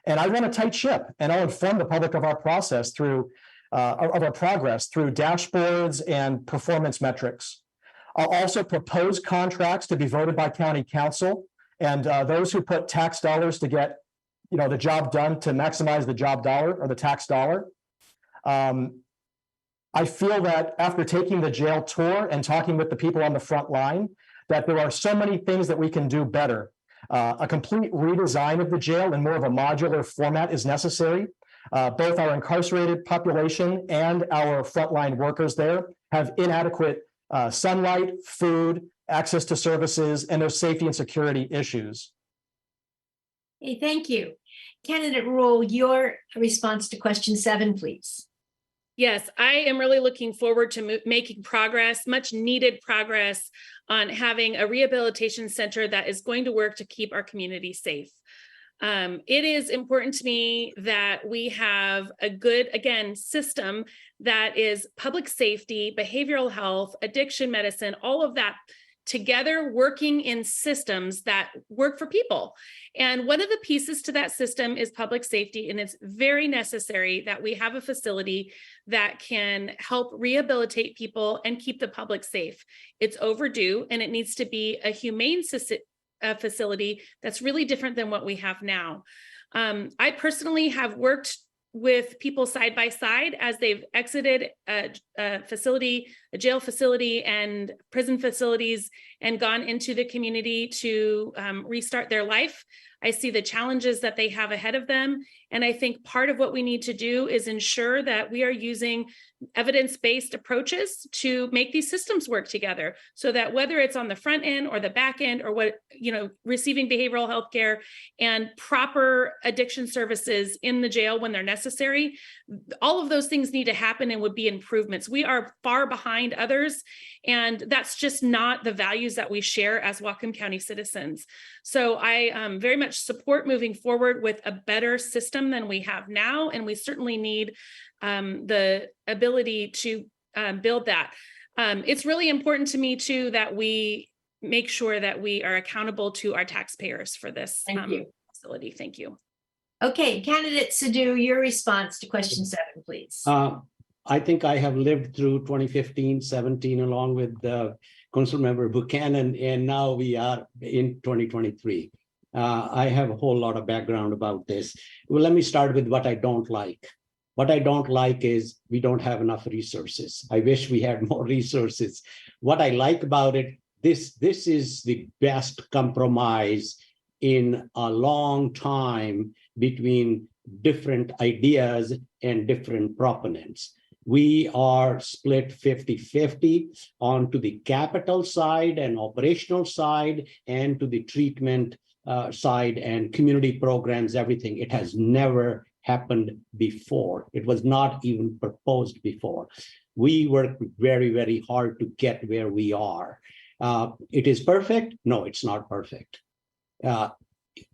S3: And I run a tight ship, and I'll inform the public of our process of our progress through dashboards and performance metrics. I'll also propose contracts to be voted by County Council, and those who put tax dollars to get, the job done to maximize the job dollar or the tax dollar. I feel that after taking the jail tour and talking with the people on the front line, that there are so many things that we can do better. A complete redesign of the jail in more of a modular format is necessary. Both our incarcerated population and our frontline workers there have inadequate sunlight, food, access to services, and there's safety and security issues.
S1: Okay, thank you. Candidate Rule, your response to question 7, please.
S4: Yes, I am really looking forward to making progress, much needed progress on having a rehabilitation center that is going to work to keep our community safe. It is important to me that we have a good, system that is public safety, behavioral health, addiction medicine, all of that together working in systems that work for people. And one of the pieces to that system is public safety. And it's very necessary that we have a facility that can help rehabilitate people and keep the public safe. It's overdue, and it needs to be a humane facility that's really different than what we have now. I personally have worked with people side by side as they've exited a facility, a jail facility and prison facilities, and gone into the community to restart their life. I see the challenges that they have ahead of them. And I think part of what we need to do is ensure that we are using evidence-based approaches to make these systems work together, so that whether it's on the front end or the back end, or what, receiving behavioral health care and proper addiction services in the jail when they're necessary, all of those things need to happen and would be improvements. We are far behind others, and that's just not the values that we share as Whatcom County citizens. So I very much support moving forward with a better system than we have now, and we certainly need the ability to build that. It's really important to me too that we make sure that we are accountable to our taxpayers for this facility. Thank you.
S1: Okay, candidate Sadhu, your response to question 7, please.
S5: I think I have lived through 2015, 17, along with Councilmember Buchanan, and now we are in 2023. I have a whole lot of background about this. Well, let me start with what I don't like. What I don't like is we don't have enough resources. I wish we had more resources. What I like about it, this is the best compromise in a long time between different ideas and different proponents. We are split 50-50 onto the capital side and operational side, and to the treatment side and community programs, everything. It has never happened before. It was not even proposed before. We worked very, very hard to get where we are. It is perfect? No, it's not perfect.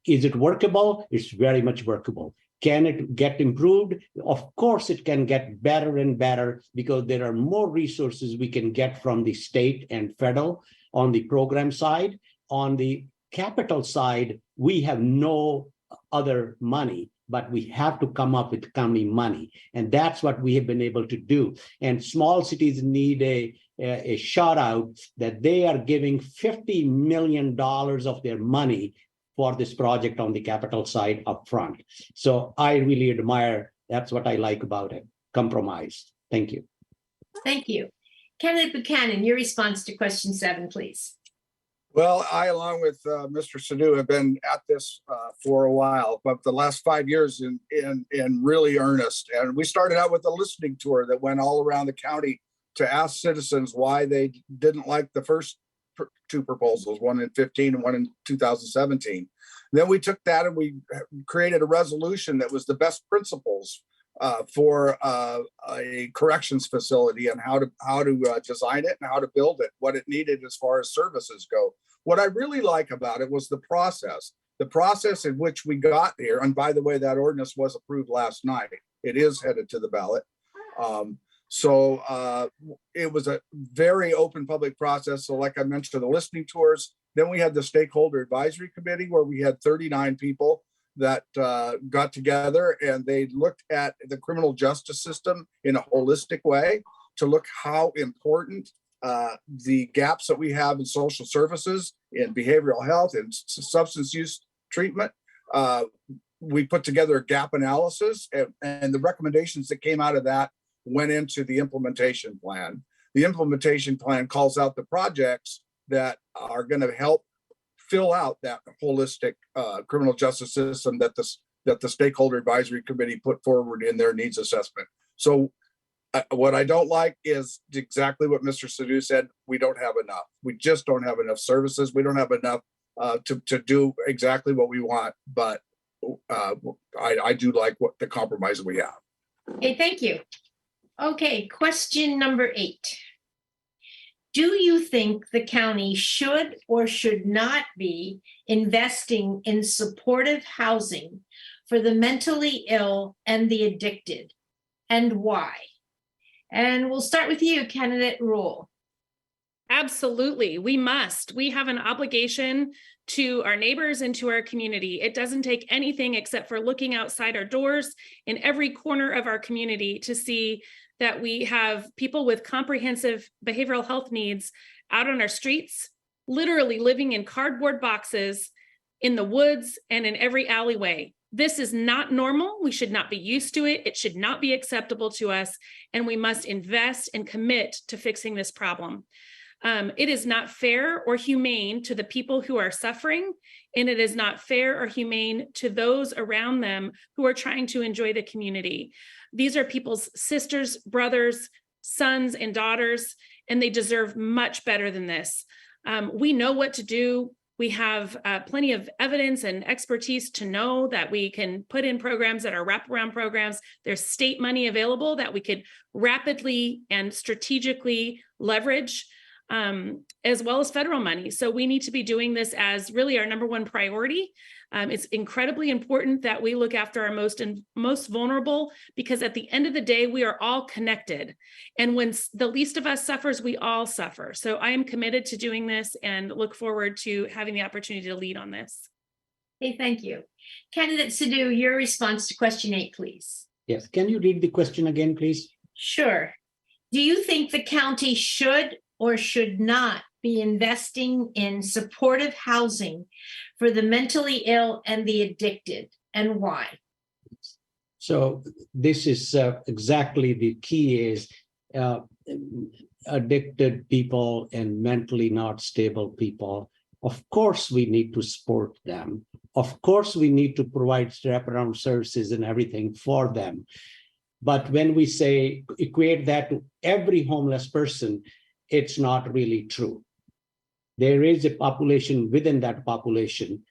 S5: Is it workable? It's very much workable. Can it get improved? Of course, it can get better and better, because there are more resources we can get from the state and federal on the program side. On the capital side, we have no other money, but we have to come up with county money. And that's what we have been able to do. And small cities need a shout out that they are giving $50 million of their money for this project on the capital side up front. So I really admire, that's what I like about it, compromise. Thank you.
S1: Thank you. Candidate Buchanan, your response to question 7, please.
S2: Well, I, along with Mr. Sadhu, have been at this for a while, but the last 5 years in really earnest. And we started out with a listening tour that went all around the county to ask citizens why they didn't like the first 2 proposals, one in 15 and one in 2017. Then we took that and we created a resolution that was the best principles for a corrections facility, and how to design it and how to build it, what it needed as far as services go. What I really like about it was the process in which we got here. And by the way, that ordinance was approved last night. It is headed to the ballot. So it was a very open public process. So like I mentioned, the listening tours, then we had the stakeholder advisory committee where we had 39 people that got together, and they looked at the criminal justice system in a holistic way to look how important the gaps that we have in social services, in behavioral health, and substance use treatment. We put together a gap analysis, and the recommendations that came out of that went into the implementation plan. The implementation plan calls out the projects that are going to help fill out that holistic criminal justice system that the stakeholder advisory committee put forward in their needs assessment. So what I don't like is exactly what Mr. Sadhu said. We don't have enough. We just don't have enough services. We don't have enough to do exactly what we want. But I do like what the compromise we have.
S1: Okay, thank you. Okay, question number 8. Do you think the county should or should not be investing in supportive housing for the mentally ill and the addicted, and why? And we'll start with you, candidate Rule.
S4: Absolutely. We must. We have an obligation to our neighbors and to our community. It doesn't take anything except for looking outside our doors in every corner of our community to see that we have people with comprehensive behavioral health needs out on our streets, literally living in cardboard boxes in the woods and in every alleyway. This is not normal. We should not be used to it. It should not be acceptable to us. And we must invest and commit to fixing this problem. It is not fair or humane to the people who are suffering, and it is not fair or humane to those around them who are trying to enjoy the community. These are people's sisters, brothers, sons, and daughters, and they deserve much better than this. We know what to do. We have plenty of evidence and expertise to know that we can put in programs that are wraparound programs. There's state money available that we could rapidly and strategically leverage, as well as federal money. So we need to be doing this as really our number one priority. It's incredibly important that we look after our most vulnerable, because at the end of the day, we are all connected. And when the least of us suffers, we all suffer. So I am committed to doing this and look forward to having the opportunity to lead on this.
S1: Okay, thank you. Candidate Sidhu, your response to question 8, please.
S5: Yes, can you read the question again, please?
S1: Sure. Do you think the county should or should not be investing in supportive housing for the mentally ill and the addicted, and why?
S5: So this is exactly the key is addicted people and mentally not stable people. Of course, we need to support them. Of course, we need to provide wraparound services and everything for them. But when we say equate that to every homeless person, it's not really true. There is a population within that population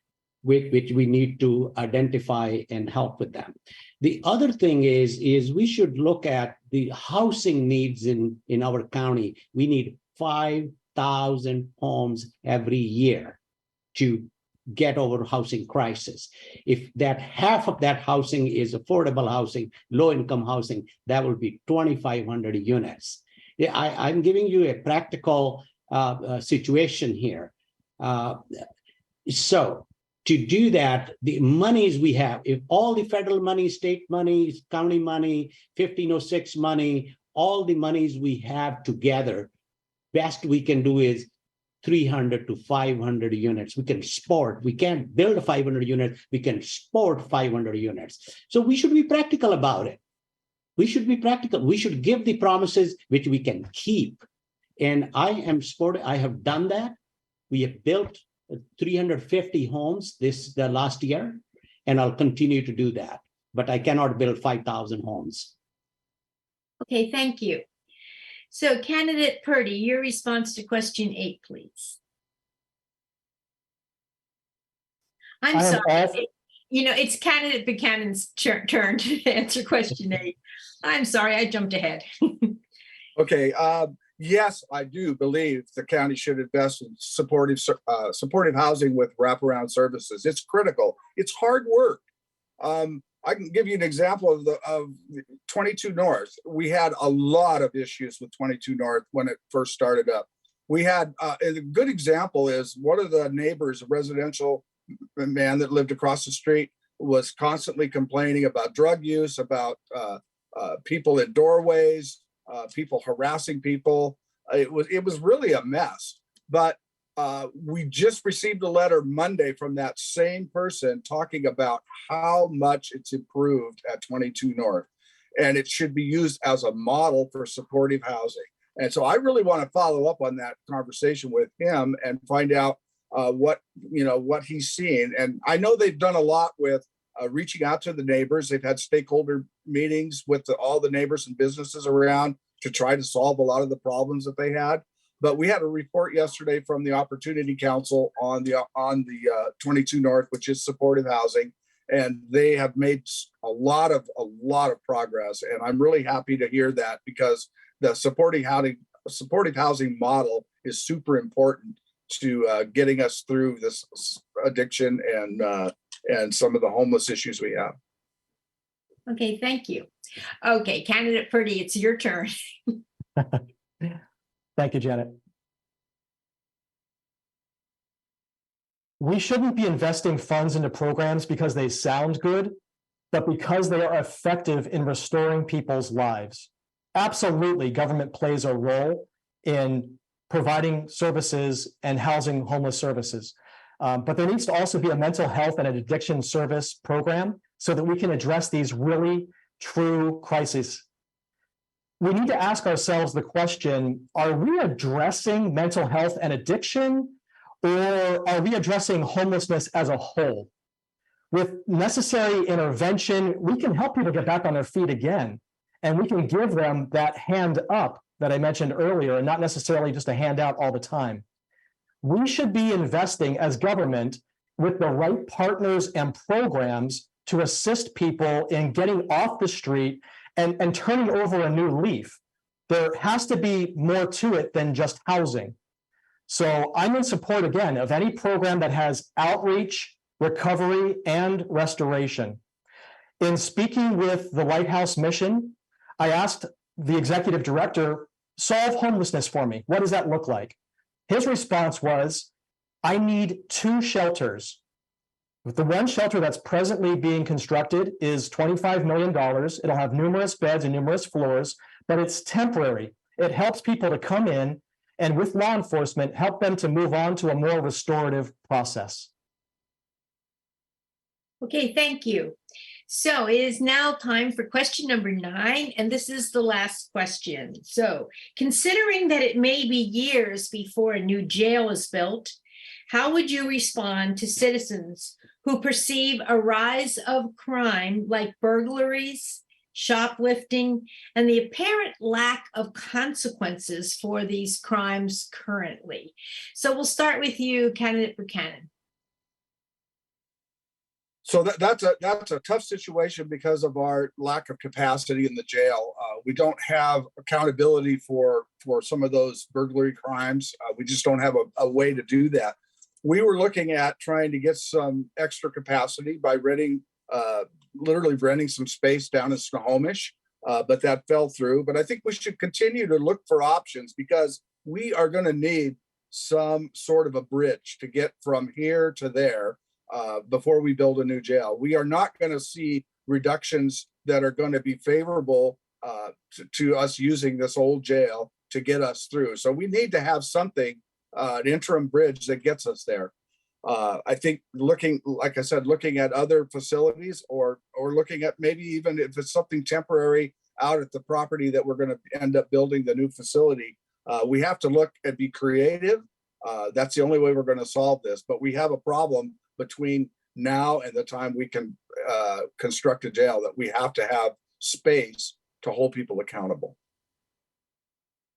S5: with which we need to identify and help with them. The other thing is we should look at the housing needs in our county. We need 5,000 homes every year to get over housing crisis. If that half of that housing is affordable housing, low income housing, that will be 2,500 units. I'm giving you a practical situation here. So to do that, the monies we have, if all the federal money, state money, county money, 1506 money, all the monies we have together, best we can do is 300 to 500 units. We can support, we can't build 500 units, we can support 500 units. So we should be practical about it. We should be practical. We should give the promises which we can keep. And I am supportive. I have done that. We have built 350 homes the last year, and I'll continue to do that. But I cannot build 5,000 homes.
S1: Okay, thank you. So candidate Purdy, your response to question 8, please. I'm sorry. It's candidate Buchanan's turn to answer question 8. I'm sorry, I jumped ahead.
S2: Okay. Yes, I do believe the county should invest in supportive housing with wraparound services. It's critical. It's hard work. I can give you an example of 22 North. We had a lot of issues with 22 North when it first started up. We had a good example is one of the neighbors, a residential man that lived across the street, was constantly complaining about drug use, about people in doorways, people harassing people. It was really a mess. But we just received a letter Monday from that same person talking about how much it's improved at 22 North, and it should be used as a model for supportive housing. And so I really want to follow up on that conversation with him and find out what he's seeing. And I know they've done a lot with reaching out to the neighbors. They've had stakeholder meetings with all the neighbors and businesses around to try to solve a lot of the problems that they had. But we had a report yesterday from the Opportunity Council on the 22 North, which is supportive housing, and they have made a lot of progress. And I'm really happy to hear that, because the supportive housing model is super important to getting us through this addiction and some of the homeless issues we have.
S1: Okay, thank you. Okay, candidate Purdy, it's your turn.
S3: Thank you, Janet. We shouldn't be investing funds into programs because they sound good, but because they are effective in restoring people's lives. Absolutely, government plays a role in providing services and housing homeless services. But there needs to also be a mental health and an addiction service program so that we can address these really true crises. We need to ask ourselves the question, are we addressing mental health and addiction, or are we addressing homelessness as a whole? With necessary intervention, we can help people get back on their feet again, and we can give them that hand up that I mentioned earlier, and not necessarily just a handout all the time. We should be investing as government with the right partners and programs to assist people in getting off the street and turning over a new leaf. There has to be more to it than just housing. So I'm in support, again, of any program that has outreach, recovery, and restoration. In speaking with the Lighthouse Mission, I asked the executive director, solve homelessness for me. What does that look like? His response was, I need 2 shelters. The one shelter that's presently being constructed is $25 million. It'll have numerous beds and numerous floors, but it's temporary. It helps people to come in and with law enforcement, help them to move on to a more restorative process.
S1: Okay, thank you. So it is now time for question number 9, and this is the last question. So considering that it may be years before a new jail is built, how would you respond to citizens who perceive a rise of crime like burglaries, shoplifting, and the apparent lack of consequences for these crimes currently? So we'll start with you, candidate Buchanan.
S2: So that's a tough situation because of our lack of capacity in the jail. We don't have accountability for some of those burglary crimes. We just don't have a way to do that. We were looking at trying to get some extra capacity by literally renting some space down in Snohomish, but that fell through. But I think we should continue to look for options because we are going to need some sort of a bridge to get from here to there. Before we build a new jail, we are not going to see reductions that are going to be favorable to us using this old jail to get us through. So we need to have something, an interim bridge that gets us there. I think looking at other facilities or looking at maybe even if it's something temporary out at the property that we're going to end up building the new facility, we have to look and be creative. That's the only way we're going to solve this. But we have a problem between now and the time we can construct a jail that we have to have space to hold people accountable.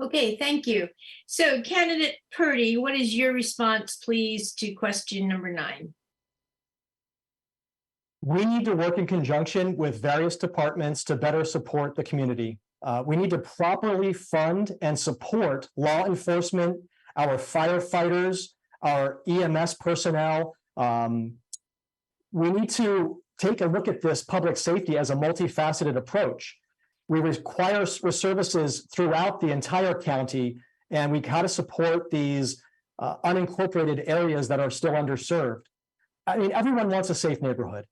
S1: Okay, thank you. So candidate Purdy, what is your response, please, to question number 9?
S3: We need to work in conjunction with various departments to better support the community. We need to properly fund and support law enforcement, our firefighters, our EMS personnel. We need to take a look at this public safety as a multifaceted approach. We require services throughout the entire county, and we got to support these unincorporated areas that are still underserved. I mean, everyone wants a safe neighborhood.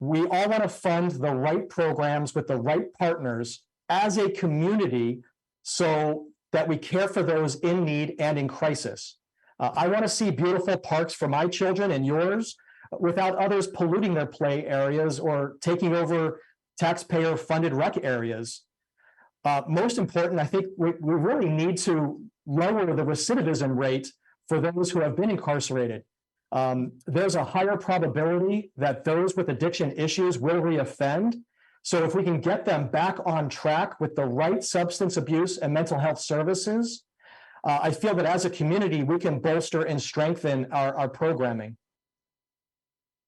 S3: We all want to fund the right programs with the right partners as a community so that we care for those in need and in crisis. I want to see beautiful parks for my children and yours without others polluting their play areas or taking over taxpayer-funded rec areas. Most important, I think we really need to lower the recidivism rate for those who have been incarcerated. There's a higher probability that those with addiction issues will reoffend. So if we can get them back on track with the right substance abuse and mental health services, I feel that as a community, we can bolster and strengthen our programming.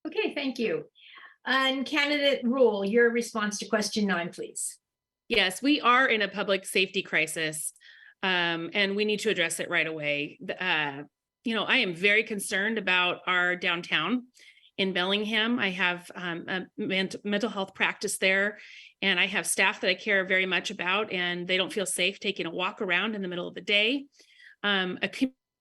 S1: Okay, thank you. And candidate Rule, your response to question 9, please.
S4: Yes, we are in a public safety crisis, and we need to address it right away. I am very concerned about our downtown in Bellingham. I have a mental health practice there, and I have staff that I care very much about, and they don't feel safe taking a walk around in the middle of the day. A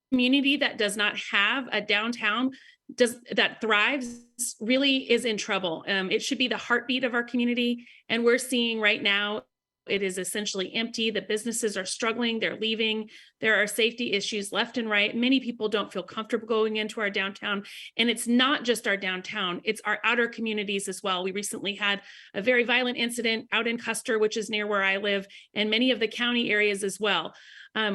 S4: community that does not have a downtown that thrives really is in trouble. It should be the heartbeat of our community. And we're seeing right now, it is essentially empty. The businesses are struggling. They're leaving. There are safety issues left and right. Many people don't feel comfortable going into our downtown. And it's not just our downtown, it's our outer communities as well. We recently had a very violent incident out in Custer, which is near where I live, and many of the county areas as well.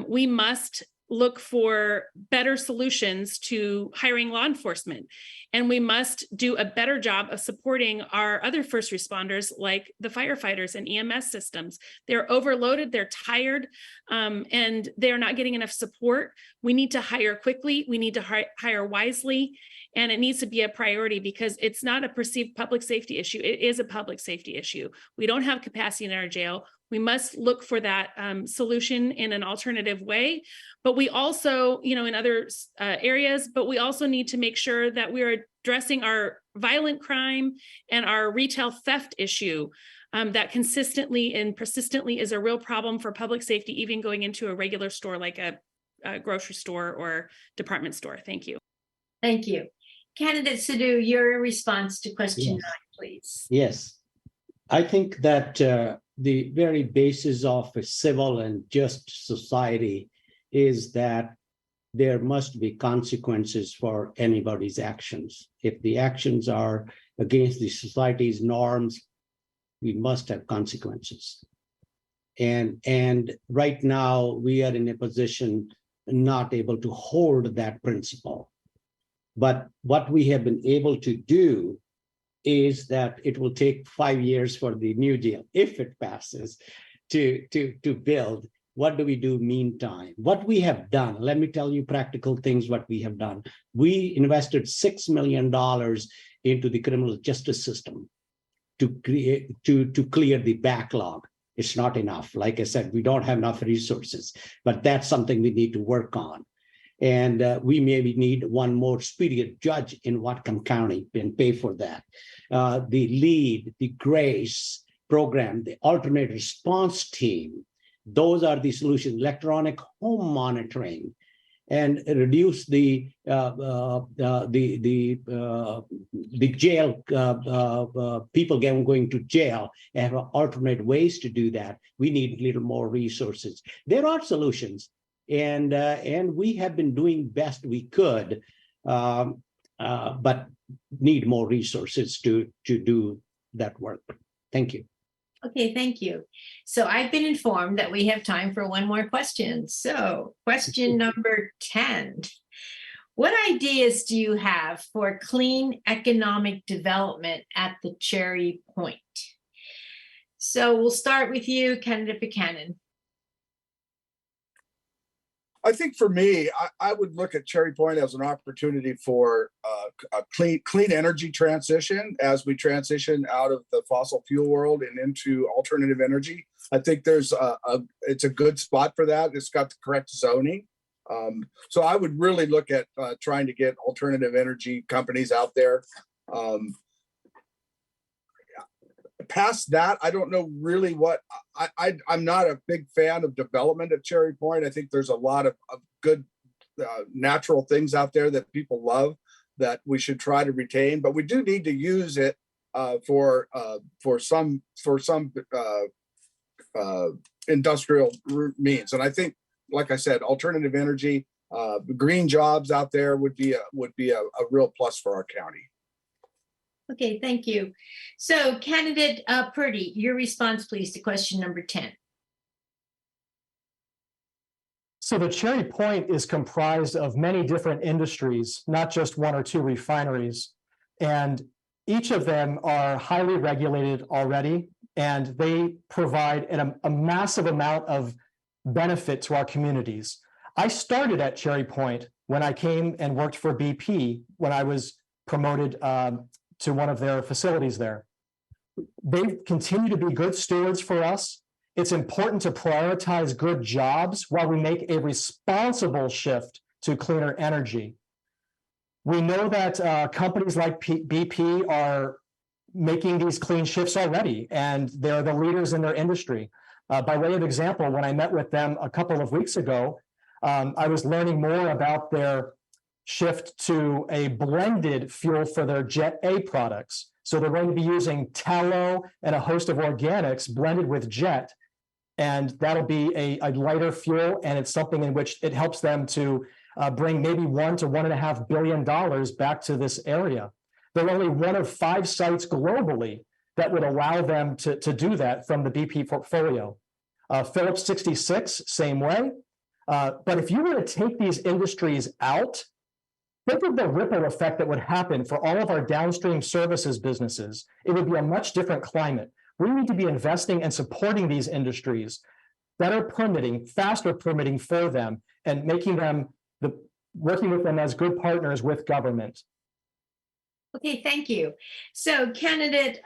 S4: We must look for better solutions to hiring law enforcement. And we must do a better job of supporting our other first responders, like the firefighters and EMS systems. They're overloaded, they're tired, and they're not getting enough support. We need to hire quickly, we need to hire wisely, and it needs to be a priority because it's not a perceived public safety issue, it is a public safety issue. We don't have capacity in our jail. We must look for that solution in an alternative way. But we also, in other areas, but we also need to make sure that we are addressing our violent crime and our retail theft issue that consistently and persistently is a real problem for public safety, even going into a regular store like a grocery store or department store. Thank you.
S1: Thank you. Candidate Sidhu, your response to question 9, please.
S5: Yes, I think that the very basis of a civil and just society is that there must be consequences for anybody's actions. If the actions are against the society's norms, we must have consequences. And right now we are in a position not able to hold that principle. But what we have been able to do is that it will take 5 years for the new deal, if it passes, to build. What do we do meantime? What we have done, let me tell you practical things what we have done. We invested $6 million into the criminal justice system to clear the backlog. It's not enough. Like I said, we don't have enough resources, but that's something we need to work on. And we maybe need one more expedient judge in Whatcom County and pay for that. The LEAD, the GRACE program, the alternate response team, those are the solutions. Electronic home monitoring, and reduce the jail people going to jail, and have alternate ways to do that. We need a little more resources. There are solutions. And we have been doing best we could, but need more resources to do that work. Thank you.
S1: Okay, thank you. So I've been informed that we have time for one more question. So question number 10. What ideas do you have for clean economic development at the Cherry Point? So we'll start with you, Candidate Buchanan.
S2: I think for me, I would look at Cherry Point as an opportunity for a clean energy transition as we transition out of the fossil fuel world and into alternative energy. I think it's a good spot for that. It's got the correct zoning. So I would really look at trying to get alternative energy companies out there. Past that, I don't know really what I'm not a big fan of development at Cherry Point. I think there's a lot of good natural things out there that people love that we should try to retain, but we do need to use it for some industrial means. And I think, like I said, alternative energy, green jobs out there would be a real plus for our county.
S1: Okay, thank you. So Candidate Purdy, your response, please, to question number 10.
S3: So the Cherry Point is comprised of many different industries, not just one or two refineries. And each of them are highly regulated already, and they provide a massive amount of benefit to our communities. I started at Cherry Point when I came and worked for BP when I was promoted to one of their facilities there. They continue to be good stewards for us. It's important to prioritize good jobs while we make a responsible shift to cleaner energy. We know that companies like BP are making these clean shifts already, and they're the leaders in their industry. By way of example, when I met with them a couple of weeks ago, I was learning more about their shift to a blended fuel for their Jet A products. So they're going to be using tallow and a host of organics blended with jet. And that'll be a lighter fuel, and it's something in which it helps them to bring maybe $1 to $1.5 billion back to this area. They're only one of 5 sites globally that would allow them to do that from the BP portfolio. Phillips 66, same way. But if you were to take these industries out, think of the ripple effect that would happen for all of our downstream services businesses. It would be a much different climate. We need to be investing and supporting these industries, better permitting, faster permitting for them, and making them working with them as good partners with government.
S1: Okay, thank you. So candidate,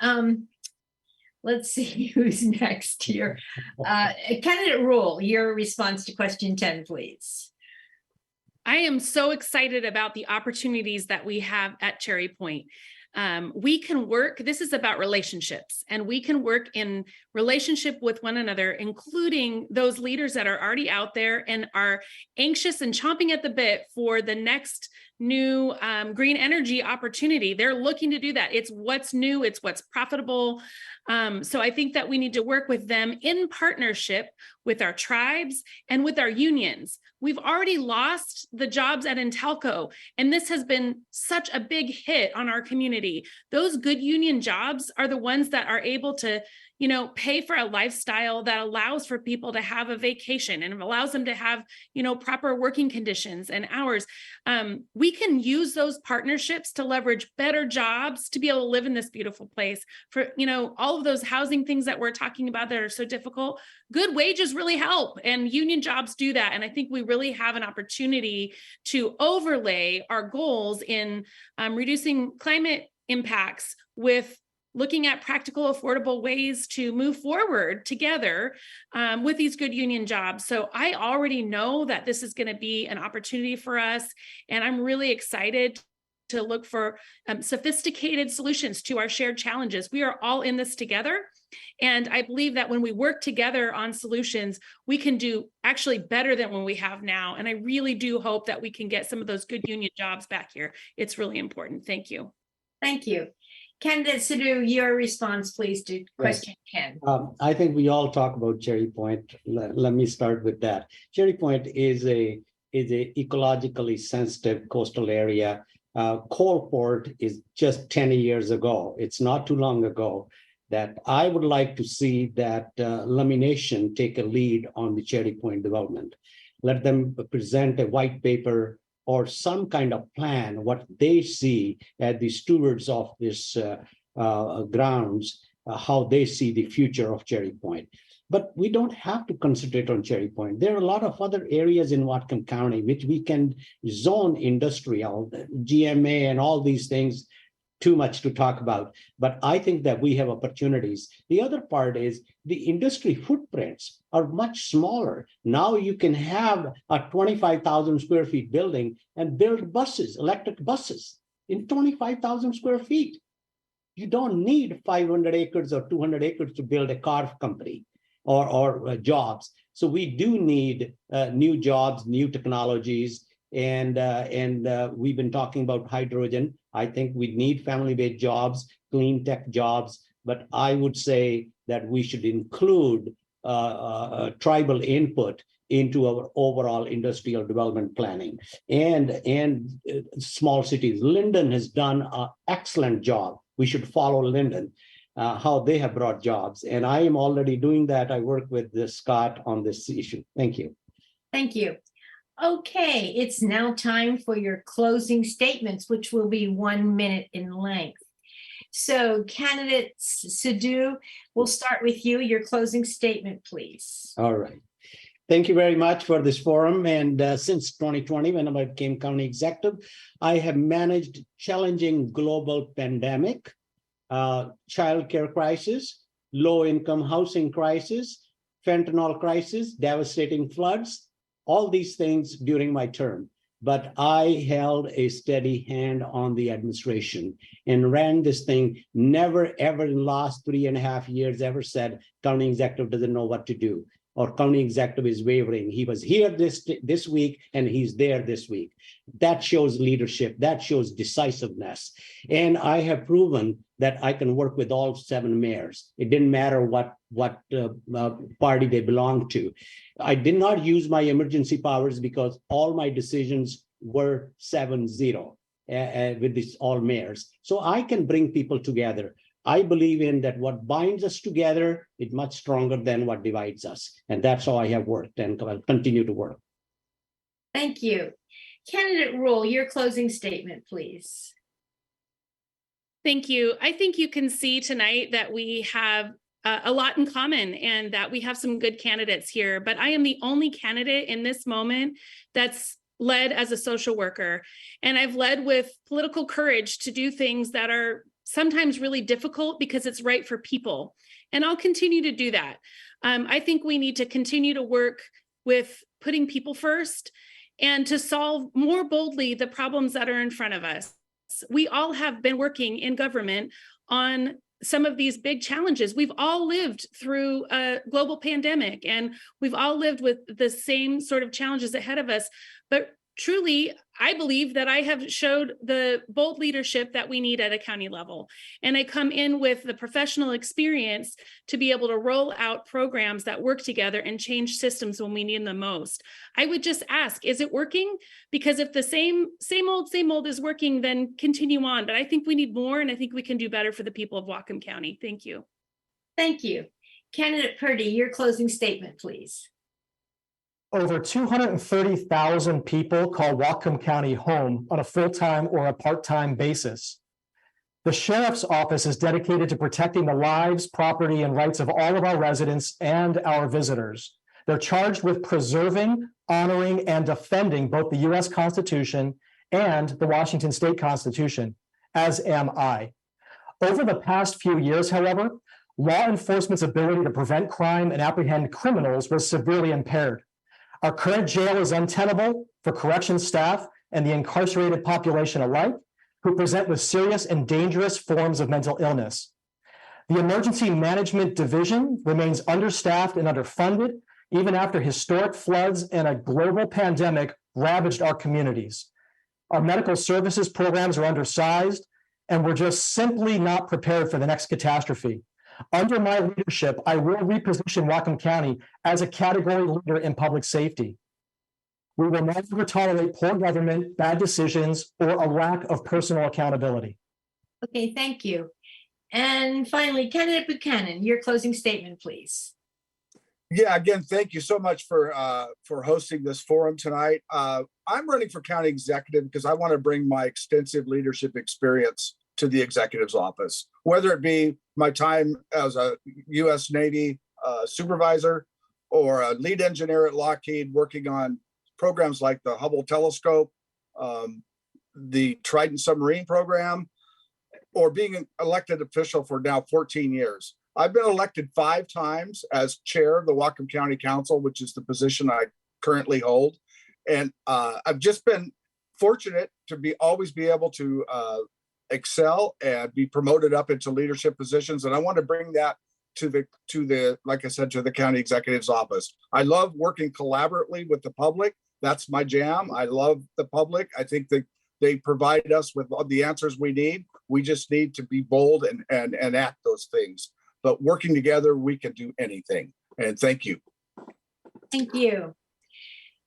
S1: let's see who's next here. Candidate Rule, your response to question 10, please.
S4: I am so excited about the opportunities that we have at Cherry Point. We can work, this is about relationships, and we can work in relationship with one another, including those leaders that are already out there and are anxious and chomping at the bit for the next new green energy opportunity. They're looking to do that. It's what's new, it's what's profitable. So I think that we need to work with them in partnership with our tribes and with our unions. We've already lost the jobs at Intelco, and this has been such a big hit on our community. Those good union jobs are the ones that are able to, pay for a lifestyle that allows for people to have a vacation and allows them to have, proper working conditions and hours. We can use those partnerships to leverage better jobs to be able to live in this beautiful place. For, all of those housing things that we're talking about that are so difficult, good wages really help, and union jobs do that. And I think we really have an opportunity to overlay our goals in reducing climate impacts with looking at practical, affordable ways to move forward together with these good union jobs. So I already know that this is going to be an opportunity for us, and I'm really excited to look for sophisticated solutions to our shared challenges. We are all in this together, and I believe that when we work together on solutions, we can do actually better than when we have now. And I really do hope that we can get some of those good union jobs back here. It's really important. Thank you.
S1: Thank you. Candidate Sidhu, your response, please, to question 10.
S5: I think we all talk about Cherry Point. Let me start with that. Cherry Point is a ecologically sensitive coastal area. Coalport is just 10 years ago. It's not too long ago that I would like to see that Lamination take a lead on the Cherry Point development. Let them present a white paper or some kind of plan, what they see as the stewards of this grounds, how they see the future of Cherry Point. But we don't have to concentrate on Cherry Point. There are a lot of other areas in Whatcom County which we can zone industrial, GMA and all these things, too much to talk about. But I think that we have opportunities. The other part is the industry footprints are much smaller. Now you can have a 25,000 square feet building and build buses, electric buses in 25,000 square feet. You don't need 500 acres or 200 acres to build a car company or jobs. So we do need new jobs, new technologies, and we've been talking about hydrogen. I think we need family-based jobs, clean tech jobs, but I would say that we should include tribal input into our overall industrial development planning and small cities. Linden has done an excellent job. We should follow Linden, how they have brought jobs. And I am already doing that. I work with Scott on this issue. Thank you.
S1: Thank you. Okay, it's now time for your closing statements, which will be 1 minute in length. So candidate Sidhu, we'll start with you. Your closing statement, please.
S5: All right. Thank you very much for this forum. And since 2020, when I became county executive, I have managed challenging global pandemic, childcare crisis, low-income housing crisis, fentanyl crisis, devastating floods, all these things during my term. But I held a steady hand on the administration and ran this thing. Never, ever in the last 3.5 years ever said county executive doesn't know what to do. or county executive is wavering. He was here this week and he's there this week. That shows leadership. That shows decisiveness. And I have proven that I can work with all 7 mayors. It didn't matter what party they belong to. I did not use my emergency powers because all my decisions were 7-0 with these all mayors. So I can bring people together. I believe in that what binds us together is much stronger than what divides us. And that's how I have worked and I'll continue to work.
S1: Thank you. Candidate Rule, your closing statement, please.
S4: Thank you. I think you can see tonight that we have a lot in common and that we have some good candidates here, but I am the only candidate in this moment that's led as a social worker. And I've led with political courage to do things that are sometimes really difficult because it's right for people. And I'll continue to do that. I think we need to continue to work with putting people first and to solve more boldly the problems that are in front of us. We all have been working in government on some of these big challenges. We've all lived through a global pandemic and we've all lived with the same sort of challenges ahead of us. But truly, I believe that I have showed the bold leadership that we need at a county level. And I come in with the professional experience to be able to roll out programs that work together and change systems when we need them most. I would just ask, is it working? Because if the same old is working, then continue on. But I think we need more, and I think we can do better for the people of Whatcom County. Thank you.
S1: Thank you. Candidate Purdy, your closing statement, please.
S3: Over 230,000 people call Whatcom County home on a full-time or a part-time basis. The sheriff's office is dedicated to protecting the lives, property, and rights of all of our residents and our visitors. They're charged with preserving, honoring, and defending both the U.S. Constitution and the Washington State Constitution, as am I. Over the past few years, however, law enforcement's ability to prevent crime and apprehend criminals was severely impaired. Our current jail is untenable for corrections staff and the incarcerated population alike, who present with serious and dangerous forms of mental illness. The Emergency Management Division remains understaffed and underfunded, even after historic floods and a global pandemic ravaged our communities. Our medical services programs are undersized, and we're just simply not prepared for the next catastrophe. Under my leadership, I will reposition Whatcom County as a category leader in public safety. We will never tolerate poor government, bad decisions, or a lack of personal accountability.
S1: Okay, thank you. And finally, Candidate Buchanan, your closing statement, please.
S2: Yeah, again, thank you so much for hosting this forum tonight. I'm running for county executive because I want to bring my extensive leadership experience to the executive's office, whether it be my time as a U.S. Navy supervisor or a lead engineer at Lockheed working on programs like the Hubble telescope, the Trident submarine program, or being an elected official for now 14 years. I've been elected 5 times as chair of the Whatcom County Council, which is the position I currently hold. And I've just been fortunate to always be able to excel and be promoted up into leadership positions. And I want to bring that to the, like I said, to the county executive's office. I love working collaboratively with the public. That's my jam. I love the public. I think that they provide us with all the answers we need. We just need to be bold and act those things. But working together, we can do anything. And thank you.
S1: Thank you.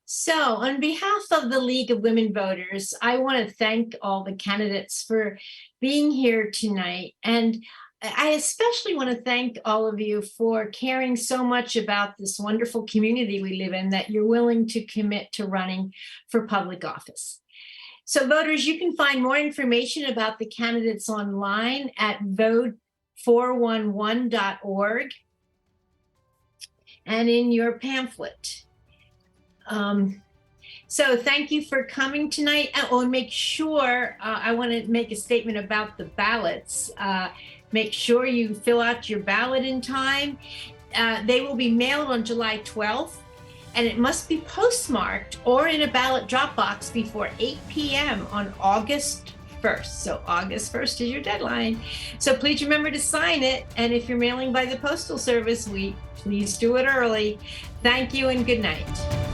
S1: So on behalf of the League of Women Voters, I want to thank all the candidates for being here tonight. And I especially want to thank all of you for caring so much about this wonderful community we live in, that you're willing to commit to running for public office. So voters, you can find more information about the candidates online at vote411.org and in your pamphlet. So thank you for coming tonight. Oh, and make sure, I want to make a statement about the ballots. Make sure you fill out your ballot in time. They will be mailed on July 12th, and it must be postmarked or in a ballot drop box before 8 p.m. on August 1st. So August 1st is your deadline. So please remember to sign it. And if you're mailing by the Postal Service, please do it early. Thank you and good night.